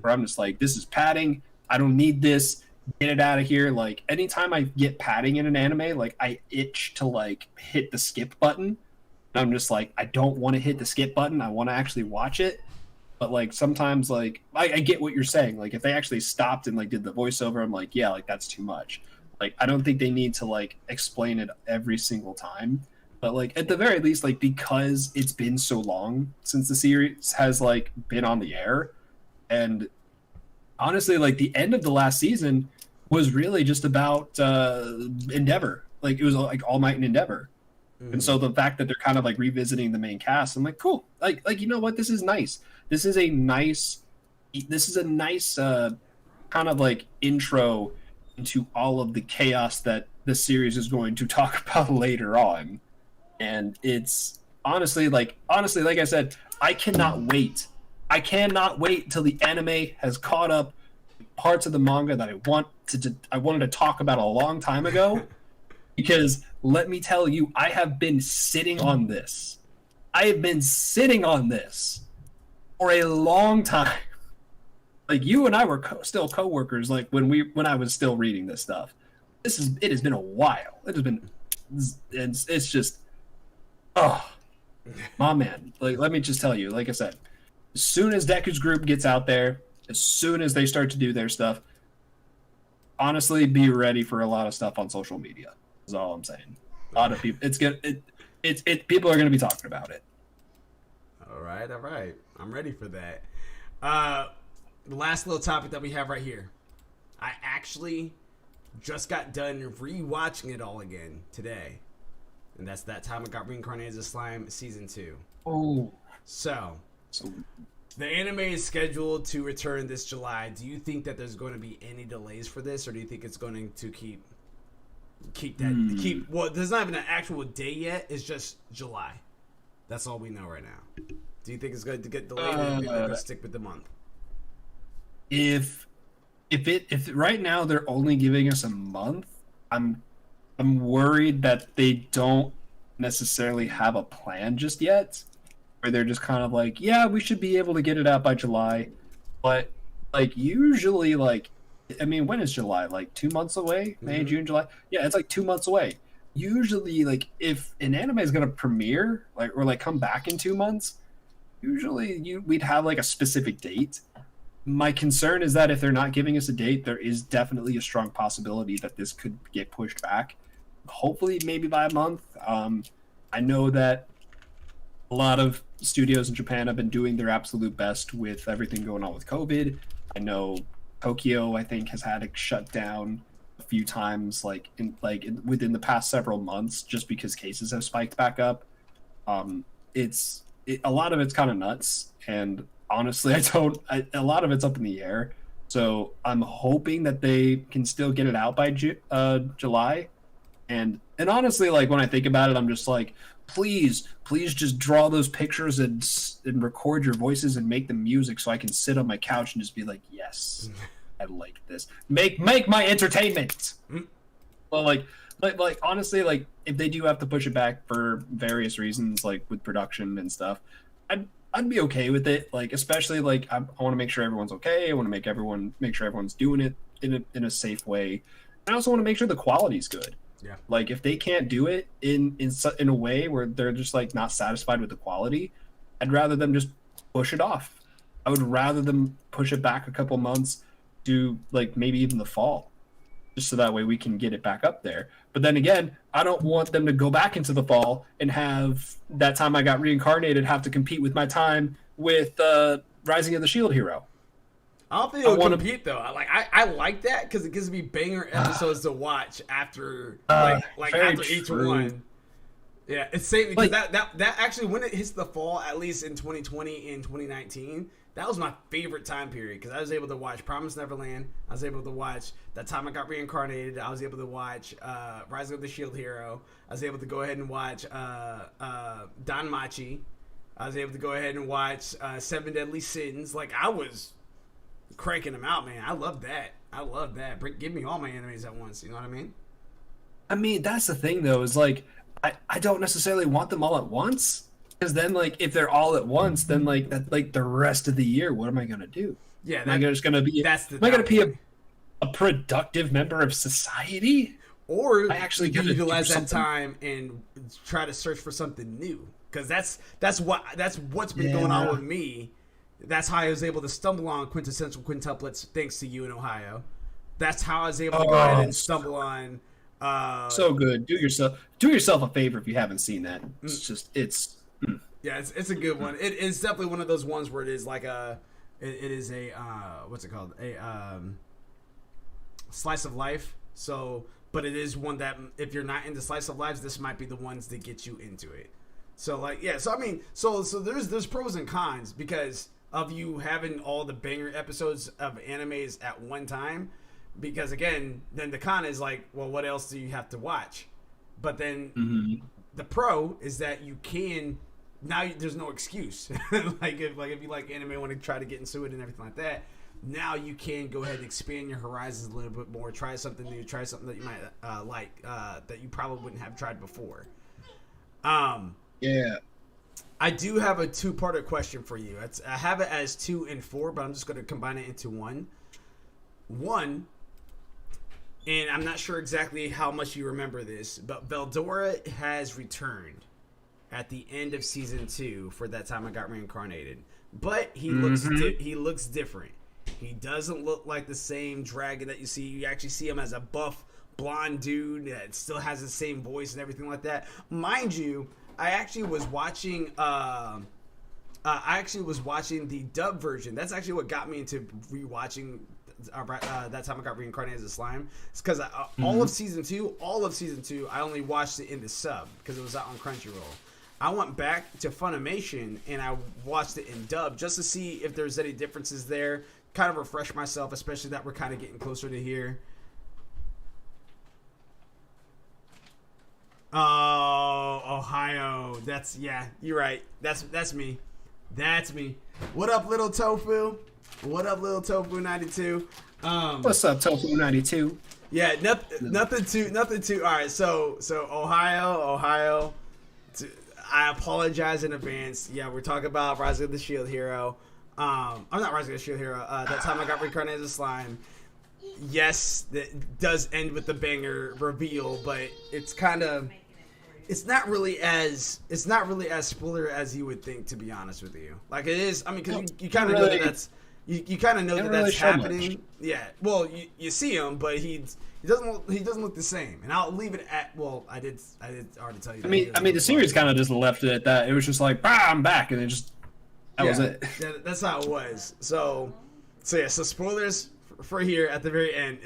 Where I'm just like, this is padding. I don't need this. Get it out of here. Like anytime I get padding in an anime, like I itch to like hit the skip button. And I'm just like, I don't want to hit the skip button. I want to actually watch it. But like sometimes like I get what you're saying. Like if they actually stopped and like did the voiceover, I'm like, yeah, like that's too much. Like I don't think they need to like explain it every single time. But like at the very least, like because it's been so long since the series has like been on the air, and honestly, like the end of the last season was really just about Endeavor. Like it was like All Might and Endeavor, and so the fact that they're kind of like revisiting the main cast, I'm like, cool. Like you know what? This is nice. This is a nice kind of like intro into all of the chaos that the series is going to talk about later on. And it's honestly, like I said, I cannot wait. I cannot wait till the anime has caught up parts of the manga that I wanted to talk about a long time ago. Because let me tell you, I have been sitting on this. I have been sitting on this for a long time. Like you and I were still coworkers. Like when I was still reading this stuff. It has been a while. It has been, it's just. Oh, my man. Like, let me just tell you, like I said, as soon as Deku's group gets out there, as soon as they start to do their stuff, honestly, be ready for a lot of stuff on social media. Is all I'm saying. A lot of people, people are going to be talking about it. All right. I'm ready for that. The last little topic that we have right here. I actually just got done rewatching it all again today. And that's That Time I Got Reincarnated as Slime Season 2. Oh. So, the anime is scheduled to return this July. Do you think that there's going to be any delays for this, or do you think it's going to keep well, there's not even an actual day yet. It's just July. That's all we know right now. Do you think it's going to get delayed, or do you think they're going to stick with the month? If right now they're only giving us a month, I'm worried that they don't necessarily have a plan just yet, where they're just kind of like, yeah, we should be able to get it out by July, but like usually, like, I mean, when is July? Like 2 months away? May, June, July? Yeah, it's like 2 months away. Usually, like, if an anime is gonna premiere, like, or like come back in 2 months, usually we'd have like a specific date. My concern is that if they're not giving us a date, there is definitely a strong possibility that this could get pushed back. Hopefully, maybe by a month. I know that a lot of studios in Japan have been doing their absolute best with everything going on with COVID. I know Tokyo, I think, has had it shut down a few times, within the past several months, just because cases have spiked back up. A lot of it's kind of nuts, and honestly, a lot of it's up in the air. So I'm hoping that they can still get it out by July. And honestly, like, when I think about it, I'm just like, please just draw those pictures and record your voices and make the music so I can sit on my couch and just be like, yes, I like this. Make my entertainment. Well, like honestly, like, if they do have to push it back for various reasons, like with production and stuff, I'd be okay with it. Like, especially, like, I want to make sure everyone's okay. I want to make sure everyone's doing it in a safe way. I also want to make sure the quality's good. Yeah. Like, if they can't do it in a way where they're just like not satisfied with the quality, I'd rather them just push it off. I would rather them push it back a couple months to, like, maybe even the fall, just so that way we can get it back up there. But then again, I don't want them to go back into the fall and have That Time I Got Reincarnated have to compete with my time with Rising of the Shield Hero. I don't think it'll compete though. I like that because it gives me banger episodes to watch after after each one. Yeah, it's safe because that actually, when it hits the fall, at least in 2020 and 2019, that was my favorite time period because I was able to watch Promised Neverland. I was able to watch That Time I Got Reincarnated. I was able to watch Rising of the Shield Hero. I was able to go ahead and watch Danmachi. I was able to go ahead and watch Seven Deadly Sins. Like, I was cranking them out, man. I love that. Give me all my animes at once. You know what I mean? I mean, that's the thing, though, is like, I don't necessarily want them all at once, because then, like, if they're all at once, then like the rest of the year, what am I gonna do? Yeah, am I gonna be a productive member of society, or I actually utilize that time and try to search for something new? Because that's what's been going on with me. That's how I was able to stumble on quintessential quintuplets thanks to you in Ohio. That's how I was able to go ahead and stumble on. So good. Do yourself a favor if you haven't seen that. Yeah, it's a good one. It's definitely one of those ones where it is like what's it called? A slice of life. So, but it is one that if you're not into slice of lives, this might be the ones that get you into it. So, like, yeah. So I mean, so there's pros and cons because of you having all the banger episodes of animes at one time. Because again, then the con is like, well, what else do you have to watch? But then the pro is that you can now. There's no excuse. like if you like anime, want to try to get into it and everything like that. Now you can go ahead and expand your horizons a little bit more. Try something new. Try something that you might like that you probably wouldn't have tried before. Yeah. I do have a two-parter question for you. I have it as 2 and 4, but I'm just going to combine it into one. And I'm not sure exactly how much you remember this, but Veldora has returned at the end of season 2 for That Time I Got Reincarnated. But he looks different. He doesn't look like the same dragon that you see. You actually see him as a buff, blonde dude that still has the same voice and everything like that. Mind you, I actually was watching the dub version. That's actually what got me into rewatching That Time I Got Reincarnated as a Slime. It's because all of season 2, I only watched it in the sub because it was out on Crunchyroll. I went back to Funimation and I watched it in dub just to see if there's any differences there. Kind of refresh myself, especially that we're kind of getting closer to here. Oh, Ohio. You're right. That's me. That's me. What up, little tofu? What up, little tofu 92? What's up, Tofu 92? Yeah, nothing too. All right, so Ohio. I apologize in advance. Yeah, we're talking about Rise of the Shield Hero. I'm not Rise of the Shield Hero. That time I got reincarnated as slime. Yes, that does end with the banger reveal, but it's not really as spoiler as you would think, to be honest with you. Like it is. I mean, because you kind of know that that's you kind of know that that's happening. Much. Yeah. Well, you see him, but he doesn't look the same. And I'll leave it at. Well, I did already tell you. I mean, the series kind of just left it at that. It was just like, bah, I'm back, and it just that was it. Yeah, that's how it was. So spoilers for here at the very end.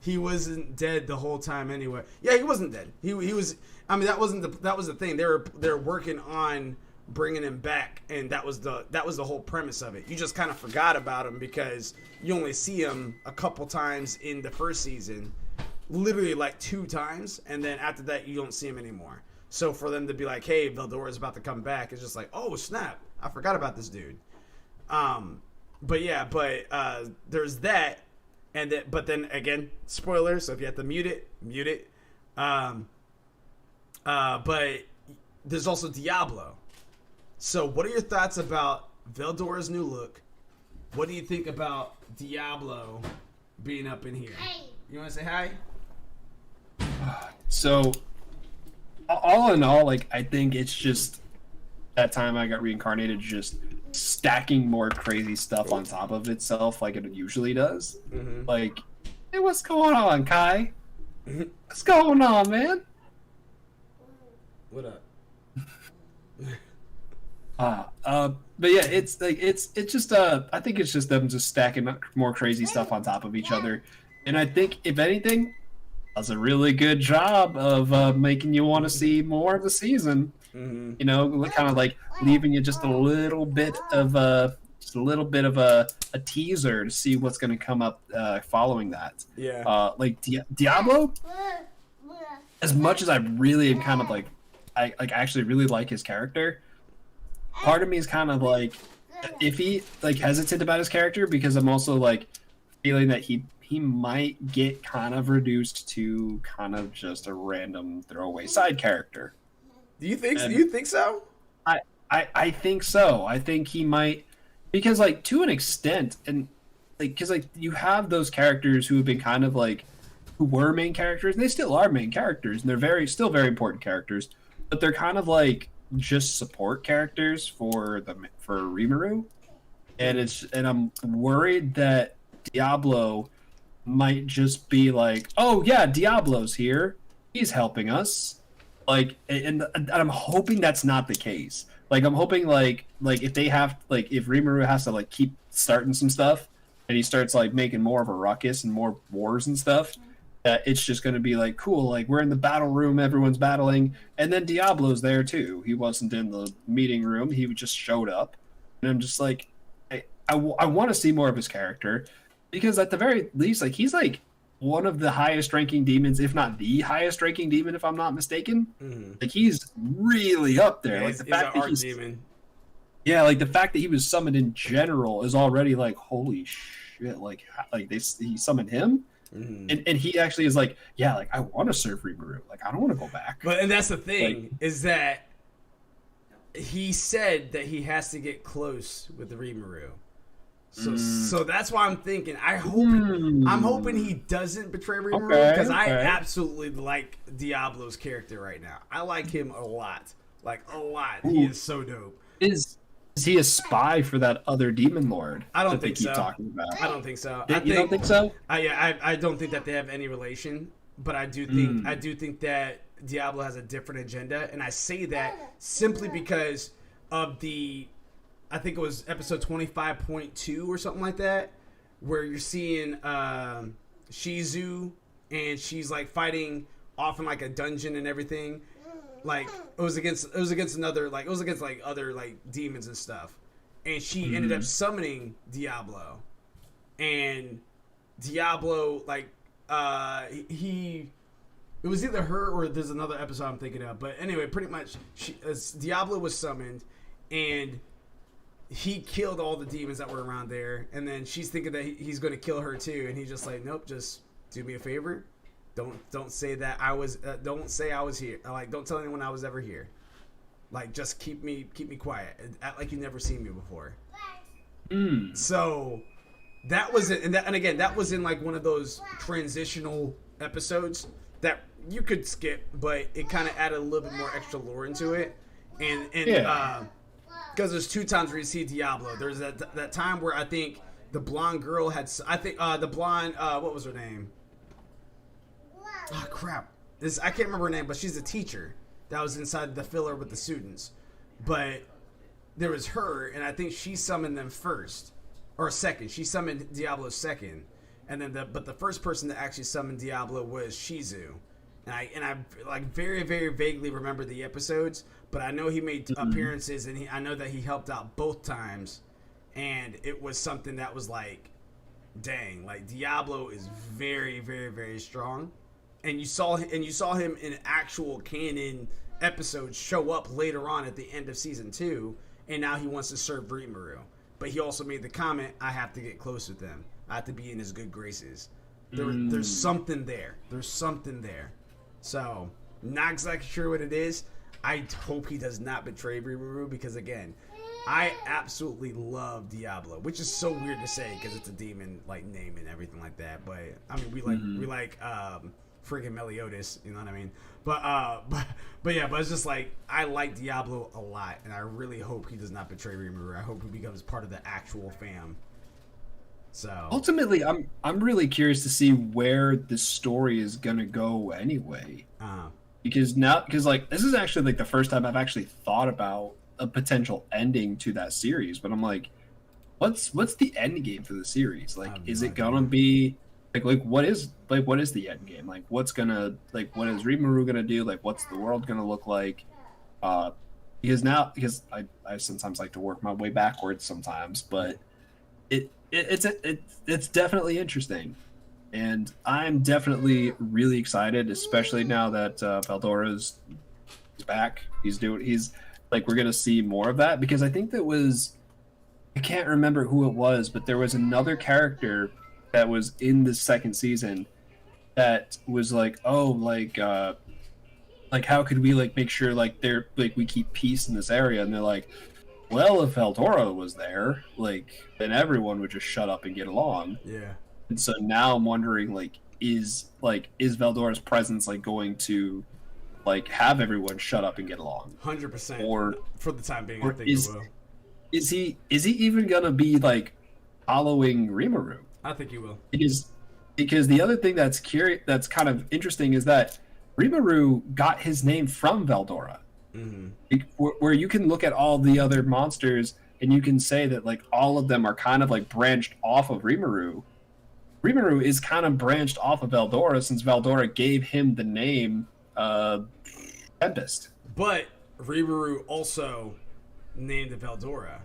He wasn't dead the whole time anyway. Yeah, he wasn't dead. He was. I mean, that was the thing. They're working on bringing him back, and that was the whole premise of it. You just kind of forgot about him because you only see him a couple times in the first season, literally like 2 times, and then after that you don't see him anymore. So for them to be like, "Hey, Veldora's about to come back," it's just like, "Oh snap! I forgot about this dude." But there's that, but then again, spoilers. So if you have to mute it. But there's also Diablo. So what are your thoughts about Veldora's new look? What do you think about Diablo being up in here? Hey. You want to say hi? So, all in all, like, I think it's just that time I got reincarnated, just stacking more crazy stuff on top of itself like it usually does. Mm-hmm. Like, hey, what's going on, Kai? What's going on, man? What up? But yeah, it's just I think it's just them just stacking more crazy stuff on top of each other, and I think if anything, does a really good job of making you want to see more of the season. Mm-hmm. You know, kind of like leaving you just a little bit of a teaser to see what's going to come up following that. Yeah. Like Diablo, as much as I really am kind of like. I actually really like his character. Part of me is kind of like iffy, like hesitant about his character because I'm also like feeling that he might get kind of reduced to kind of just a random throwaway side character. Do you think so? I think so. I think he might, because like to an extent, and like because like you have those characters who have been kind of like who were main characters and they still are main characters and they're still very important characters. But they're kind of like just support characters for Rimuru, and I'm worried that Diablo might just be like, oh yeah, Diablo's here, he's helping us, like, and I'm hoping that's not the case. Like I'm hoping like if they have like if Rimuru has to like keep starting some stuff and he starts like making more of a ruckus and more wars and stuff. It's just going to be like, cool, like we're in the battle room, everyone's battling, and then Diablo's there too. He wasn't in the meeting room, he just showed up. And I'm just like, I want to see more of his character, because at the very least, like he's like one of the highest ranking demons, if not the highest ranking demon, if I'm not mistaken. Mm-hmm. Like he's really up there. Yeah, like the fact that he's demon. Yeah, like the fact that he was summoned in general is already like, holy shit, like he summoned him. Mm-hmm. And he actually is like, yeah, like I want to serve Rimuru, like I don't want to go back. And that's the thing, like, is that he said that he has to get close with the Rimuru. So that's why I'm thinking. I'm hoping he doesn't betray Rimuru, because I absolutely like Diablo's character right now. I like him a lot, Ooh. He is so dope. Is he a spy for that other demon lord? I don't think they keep so. Talking about? I don't think so. You don't think so? I don't think that they have any relation, but I do think that Diablo has a different agenda, and I say that simply because of I think it was episode 25.2 or something like that, where you're seeing Shizu, and she's like fighting off in like a dungeon and everything. Like it was against other like demons and stuff, and she ended up summoning Diablo, and Diablo like it was either her or there's another episode I'm thinking of, but anyway, pretty much Diablo was summoned, and he killed all the demons that were around there, and then she's thinking that he's going to kill her too, and he's just like, nope, just do me a favor, don't say that I was don't say I was here, like don't tell anyone I was ever here, like just keep me quiet, act like you never seen me before. So that was it, and again that was in like one of those transitional episodes that you could skip, but it kind of added a little bit more extra lore into it, and because there's 2 times where you see Diablo. There's that time where I think the blonde girl had, the blonde, what was her name? Oh crap, I can't remember her name, but she's a teacher that was inside the filler with the students. But there was her, and I think she summoned them first or second. She summoned Diablo second, and then the first person to actually summon Diablo was Shizu. And I like very, very vaguely remember the episodes, but I know he made appearances, and I know that he helped out both times, and it was something that was like, dang, like Diablo is very, very, very strong, and you saw him in actual canon episodes show up later on at the end of season 2, and now he wants to serve Rimuru, but he also made the comment, I have to get close with them, I have to be in his good graces. There's something there. There's something there. So, not exactly sure what it is. I hope he does not betray Rimuru, because again, I absolutely love Diablo, which is so weird to say because it's a demon like name and everything like that. But I mean, we like freaking Meliodas, you know what I mean? But it's just like I like Diablo a lot, and I really hope he does not betray Rimuru. I hope he becomes part of the actual fam. So ultimately, I'm really curious to see where the story is gonna go anyway. Because like this is actually like the first time I've actually thought about a potential ending to that series. But I'm like, what's the end game for the series? Like, is it gonna be like what is the end game? Like, what is Rimuru gonna do? Like, what's the world gonna look like? Because I sometimes like to work my way backwards sometimes, but it's definitely interesting, and I'm definitely really excited, especially now that Veldora's back. He's like, we're gonna see more of that, because I think I can't remember who it was, but there was another character that was in the second season that was like, like how could we like make sure like we keep peace in this area, and they're like, well, if Veldora was there, like, then everyone would just shut up and get along. Yeah. And so now I'm wondering, is Veldora's presence like going to like have everyone shut up and get along? 100%. Or for the time being, I think he will. Is he even gonna be like following Rimuru? I think he will. Because the other thing that's kind of interesting is that Rimuru got his name from Veldora. Where you can look at all the other monsters and you can say that like all of them are kind of like branched off of Rimuru. Rimuru is kind of branched off of Veldora, since Veldora gave him the name Tempest. But Rimuru also named Veldora.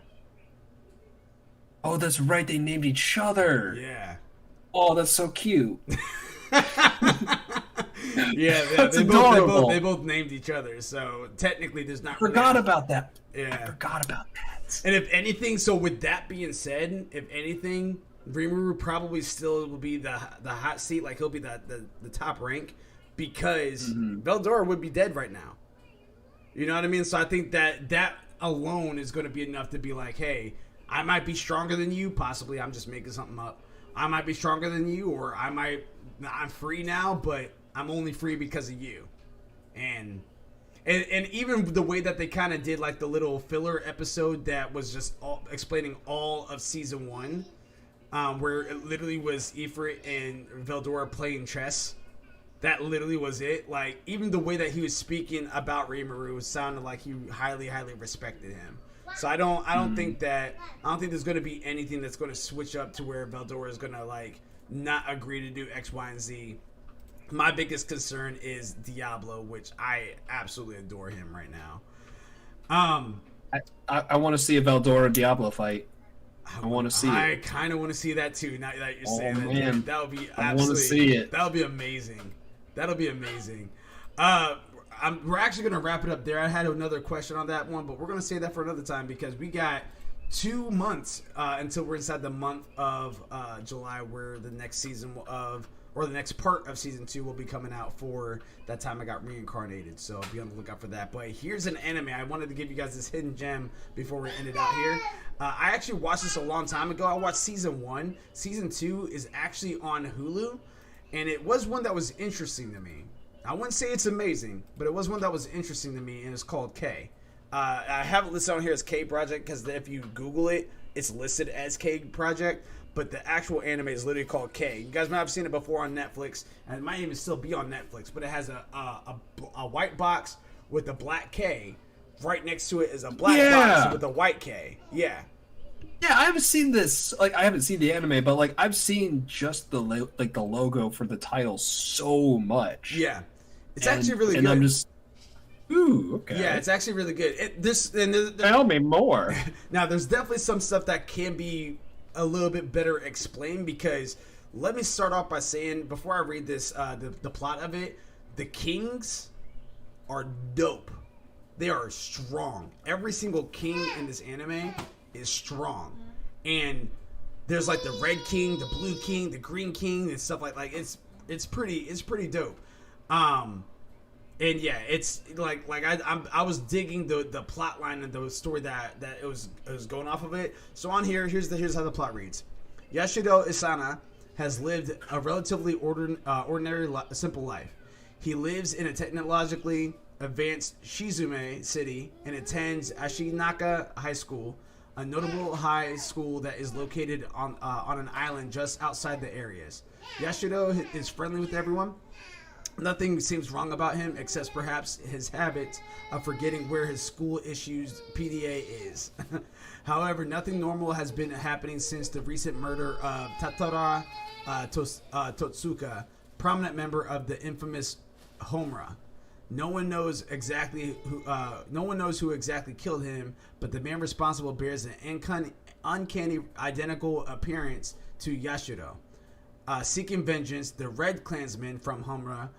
Oh, that's right. They named each other. Yeah. Oh, that's so cute. Yeah, that's adorable. They both named each other, so technically there's not. I forgot about that. Yeah, I forgot about that. And if anything, so with that being said, if anything, Rimuru probably still will be the hot seat. Like, he'll be the top rank, because Veldora would be dead right now. You know what I mean? So I think that alone is going to be enough to be like, hey, I might be stronger than you. Possibly, I'm just making something up. I might be stronger than you, or I'm free now, but I'm only free because of you. And even the way that they kind of did like the little filler episode that was just explaining all of season 1, where it literally was Ifrit and Veldora playing chess. That literally was it. Like, even the way that he was speaking about Rimuru sounded like he highly, highly respected him. So I don't think there's going to be anything that's going to switch up to where Veldora is going to like not agree to do X, Y, and Z. My biggest concern is Diablo, which I absolutely adore him right now. I want to see a Veldora Diablo fight. I want to see it. I kind of want to see that too. Now that you're saying that, man. That would be absolutely. I want to see it. That would be amazing. That'll be amazing. We're actually going to wrap it up there. I had another question on that one, but we're going to save that for another time, because we got 2 months until we're inside the month of July, where the next season or the next part of season 2 will be coming out for that time I got reincarnated. So be on the lookout for that. But here's an anime. I wanted to give you guys this hidden gem before we end it out here. I actually watched this a long time ago. I watched season 1. Season 2 is actually on Hulu, and it was one that was interesting to me. I wouldn't say it's amazing, but it was one that was interesting to me, and it's called K. I have it listed on here as K Project because if you Google it, it's listed as K Project, but the actual anime is literally called K. You guys might have seen it before on Netflix, and it might even still be on Netflix, but it has a white box with a black K. Right next to it is a black box with a white K. Yeah. Yeah, I haven't seen this. Like, I haven't seen the anime, but like I've seen just the logo for the title so much. Yeah, it's actually really good. And I'm just, ooh, okay. Yeah, it's actually really good. Tell me more. Now, there's definitely some stuff that can be a little bit better explained, because let me start off by saying, before I read this, the plot of it, the kings are dope. They are strong. Every single king in this anime is strong, and there's like the red king, the blue king, the green king, and stuff like it's pretty dope. And yeah, it's like I was digging the plot line and the story that it was going off of it. So on here, here's how the plot reads. Yashido Isana has lived a relatively ordinary simple life. He lives in a technologically advanced Shizume city and attends Ashinaka High School, a notable high school that is located on an island just outside the areas. Yashido is friendly with everyone. Nothing seems wrong about him except perhaps his habit of forgetting where his school-issued PDA is. However, nothing normal has been happening since the recent murder of Tatara Totsuka, prominent member of the infamous Homura. No one knows who exactly killed him, but the man responsible bears an uncanny identical appearance to Yashido. Seeking vengeance, the Red Clansmen from Homura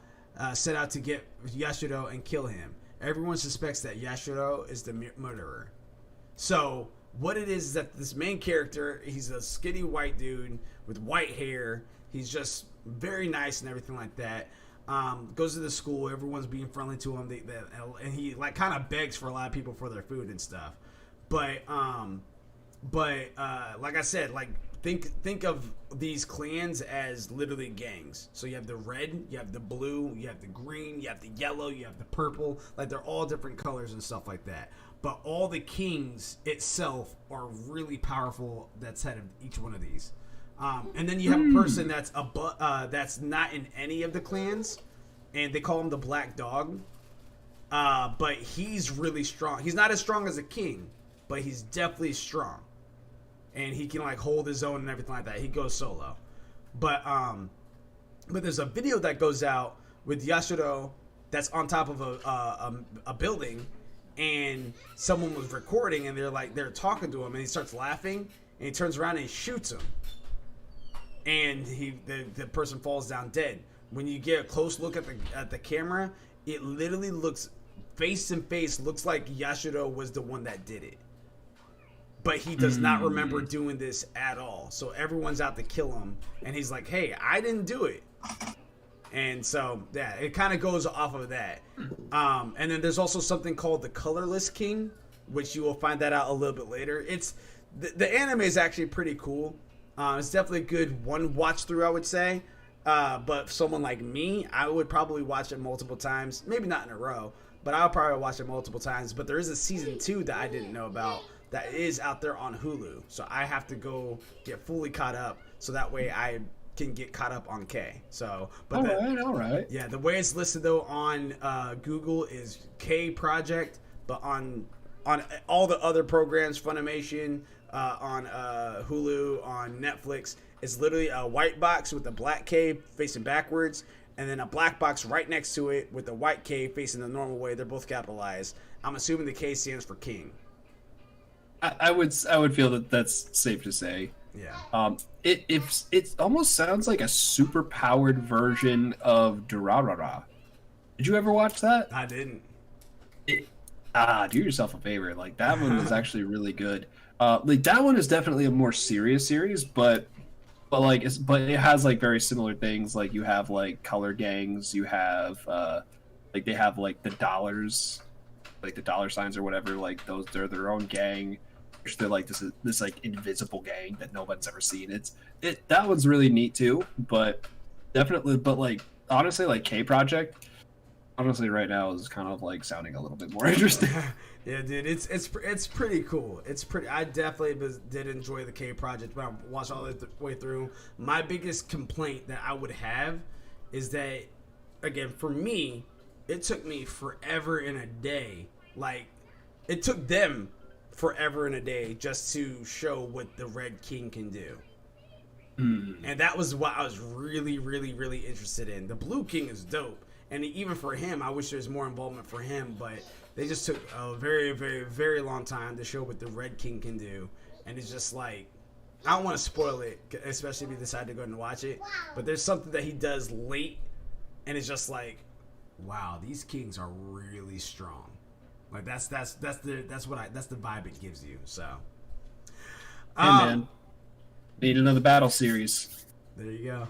set out to get Yashido and kill him. Everyone suspects that Yashido is the murderer. So what it is that this main character, he's a skinny white dude with white hair. He's just very nice and everything like that. Goes to the school, everyone's being friendly to him, and he like kind of begs for a lot of people for their food and stuff. But like I said, like think of these clans as literally gangs. So you have the red, you have the blue, you have the green, you have the yellow, you have the purple. Like they're all different colors and stuff like that. But all the kings itself are really powerful. That's head of each one of these. And then you have a person that's that's not in any of the clans, and they call him the Black Dog. But he's really strong. He's not as strong as a king, but he's definitely strong, and he can like hold his own and everything like that. He goes solo. But there's a video that goes out with Yashido that's on top of a building, and someone was recording, and they're talking to him, and he starts laughing, and he turns around and he shoots him. And the person falls down dead. When you get a close look at the camera, it literally looks face and face, looks like Yashido was the one that did it. But he does not remember doing this at all. So everyone's out to kill him, and he's like, "Hey, I didn't do it." And so yeah, it kind of goes off of that. And then there's also something called the Colorless King, which you will find that out a little bit later. It's the anime is actually pretty cool. It's definitely a good one watch through, I would say. But someone like me, I would probably watch it multiple times. Maybe not in a row, but I'll probably watch it multiple times. But there is a season 2 that I didn't know about that is out there on Hulu. So I have to go get fully caught up, so that way I can get caught up on K. So, but all right. Yeah, the way it's listed though on Google is K Project, but on all the other programs, Funimation, on Hulu, on Netflix, it's literally a white box with a black K facing backwards, and then a black box right next to it with a white K facing the normal way. They're both capitalized. I'm assuming the K stands for King. I would feel that that's safe to say. Yeah. It almost sounds like a super powered version of Durarara. Did you ever watch that? I didn't. Do yourself a favor. Like that one is actually really good. Like that one is definitely a more serious series, but it has like very similar things. Like you have like color gangs, you have like they have like the dollars, like the dollar signs or whatever. Like those, they're their own gang. They're like this like invisible gang that nobody's ever seen. That one's really neat too. But definitely, but like honestly, like K Project, honestly, right now is kind of like sounding a little bit more interesting. Yeah, dude, it's pretty cool. It's pretty. I definitely did enjoy the K Project when I watched all the way through. My biggest complaint that I would have is that, again, for me, it took me forever and a day. Like, it took them forever and a day just to show what the Red King can do. And that was what I was really, really, really interested in. The Blue King is dope. And even for him, I wish there was more involvement for him, but they just took a very, very, very long time to show what the Red King can do. And it's just like, I don't want to spoil it, especially if you decide to go and watch it. But there's something that he does late, and it's just like, wow, these kings are really strong. Like that's the vibe it gives you. So, hey man, need another battle series. There you go.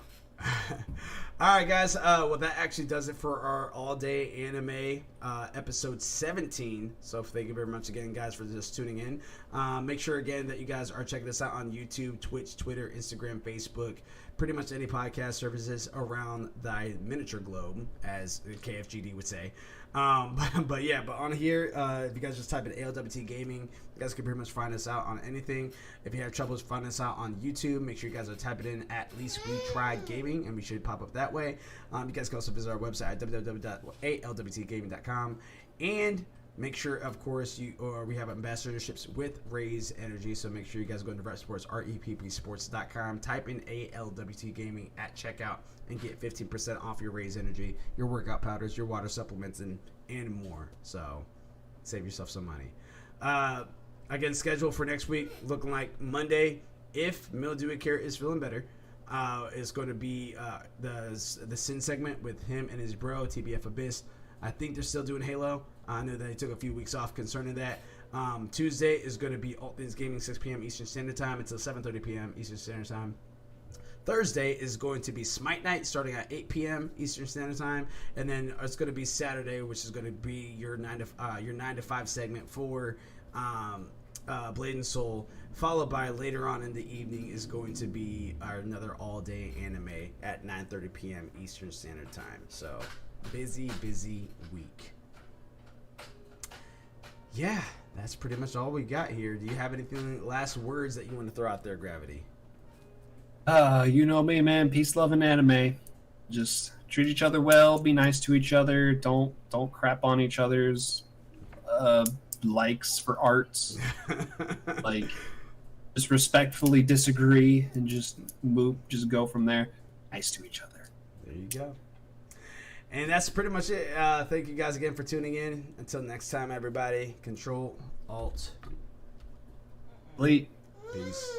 All right, guys. Well, that actually does it for our all-day anime episode 17. So thank you very much again, guys, for just tuning in. Make sure, again, that you guys are checking us out on YouTube, Twitch, Twitter, Instagram, Facebook, pretty much any podcast services around the miniature globe, as KFGD would say. But on here, if you guys just type in ALWT Gaming, you guys can pretty much find us out on anything. If you have troubles finding us out on YouTube, make sure you guys are typing in At Least We Tried Gaming, and we should pop up that way. You guys can also visit our website at www.alwtgaming.com, and make sure, of course, we have ambassadorships with Raise Energy, so make sure you guys go to Rep Sports, reppsports.com, type in ALWT Gaming at checkout, and get 15% off your Raise Energy, your workout powders, your water supplements, and more. So save yourself some money. Again, schedule for next week looking like Monday, if Mildew Akira is feeling better, is going to be the Sin segment with him and his bro TBF Abyss. I think they're still doing Halo. I know that they took a few weeks off concerning that. Tuesday is going to be All Things Gaming, 6 p.m. Eastern Standard Time until 7:30 p.m. Eastern Standard Time. Thursday is going to be Smite Night starting at 8 p.m. Eastern Standard Time, and then it's going to be Saturday, which is going to be your 9 to 5 segment for Blade and Soul, followed by later on in the evening is going to be another all-day anime at 9:30 p.m. Eastern Standard Time. So busy week. Yeah, that's pretty much all we got here. Do you have anything, last words that you want to throw out there, Gravity? You know me, man. Peace, love, and anime. Just treat each other well. Be nice to each other. Don't crap on each other's likes for arts. Like, just respectfully disagree and just go from there. Nice to each other. There you go. And that's pretty much it. Thank you guys again for tuning in. Until next time, everybody. Control, Alt, Delete. Peace.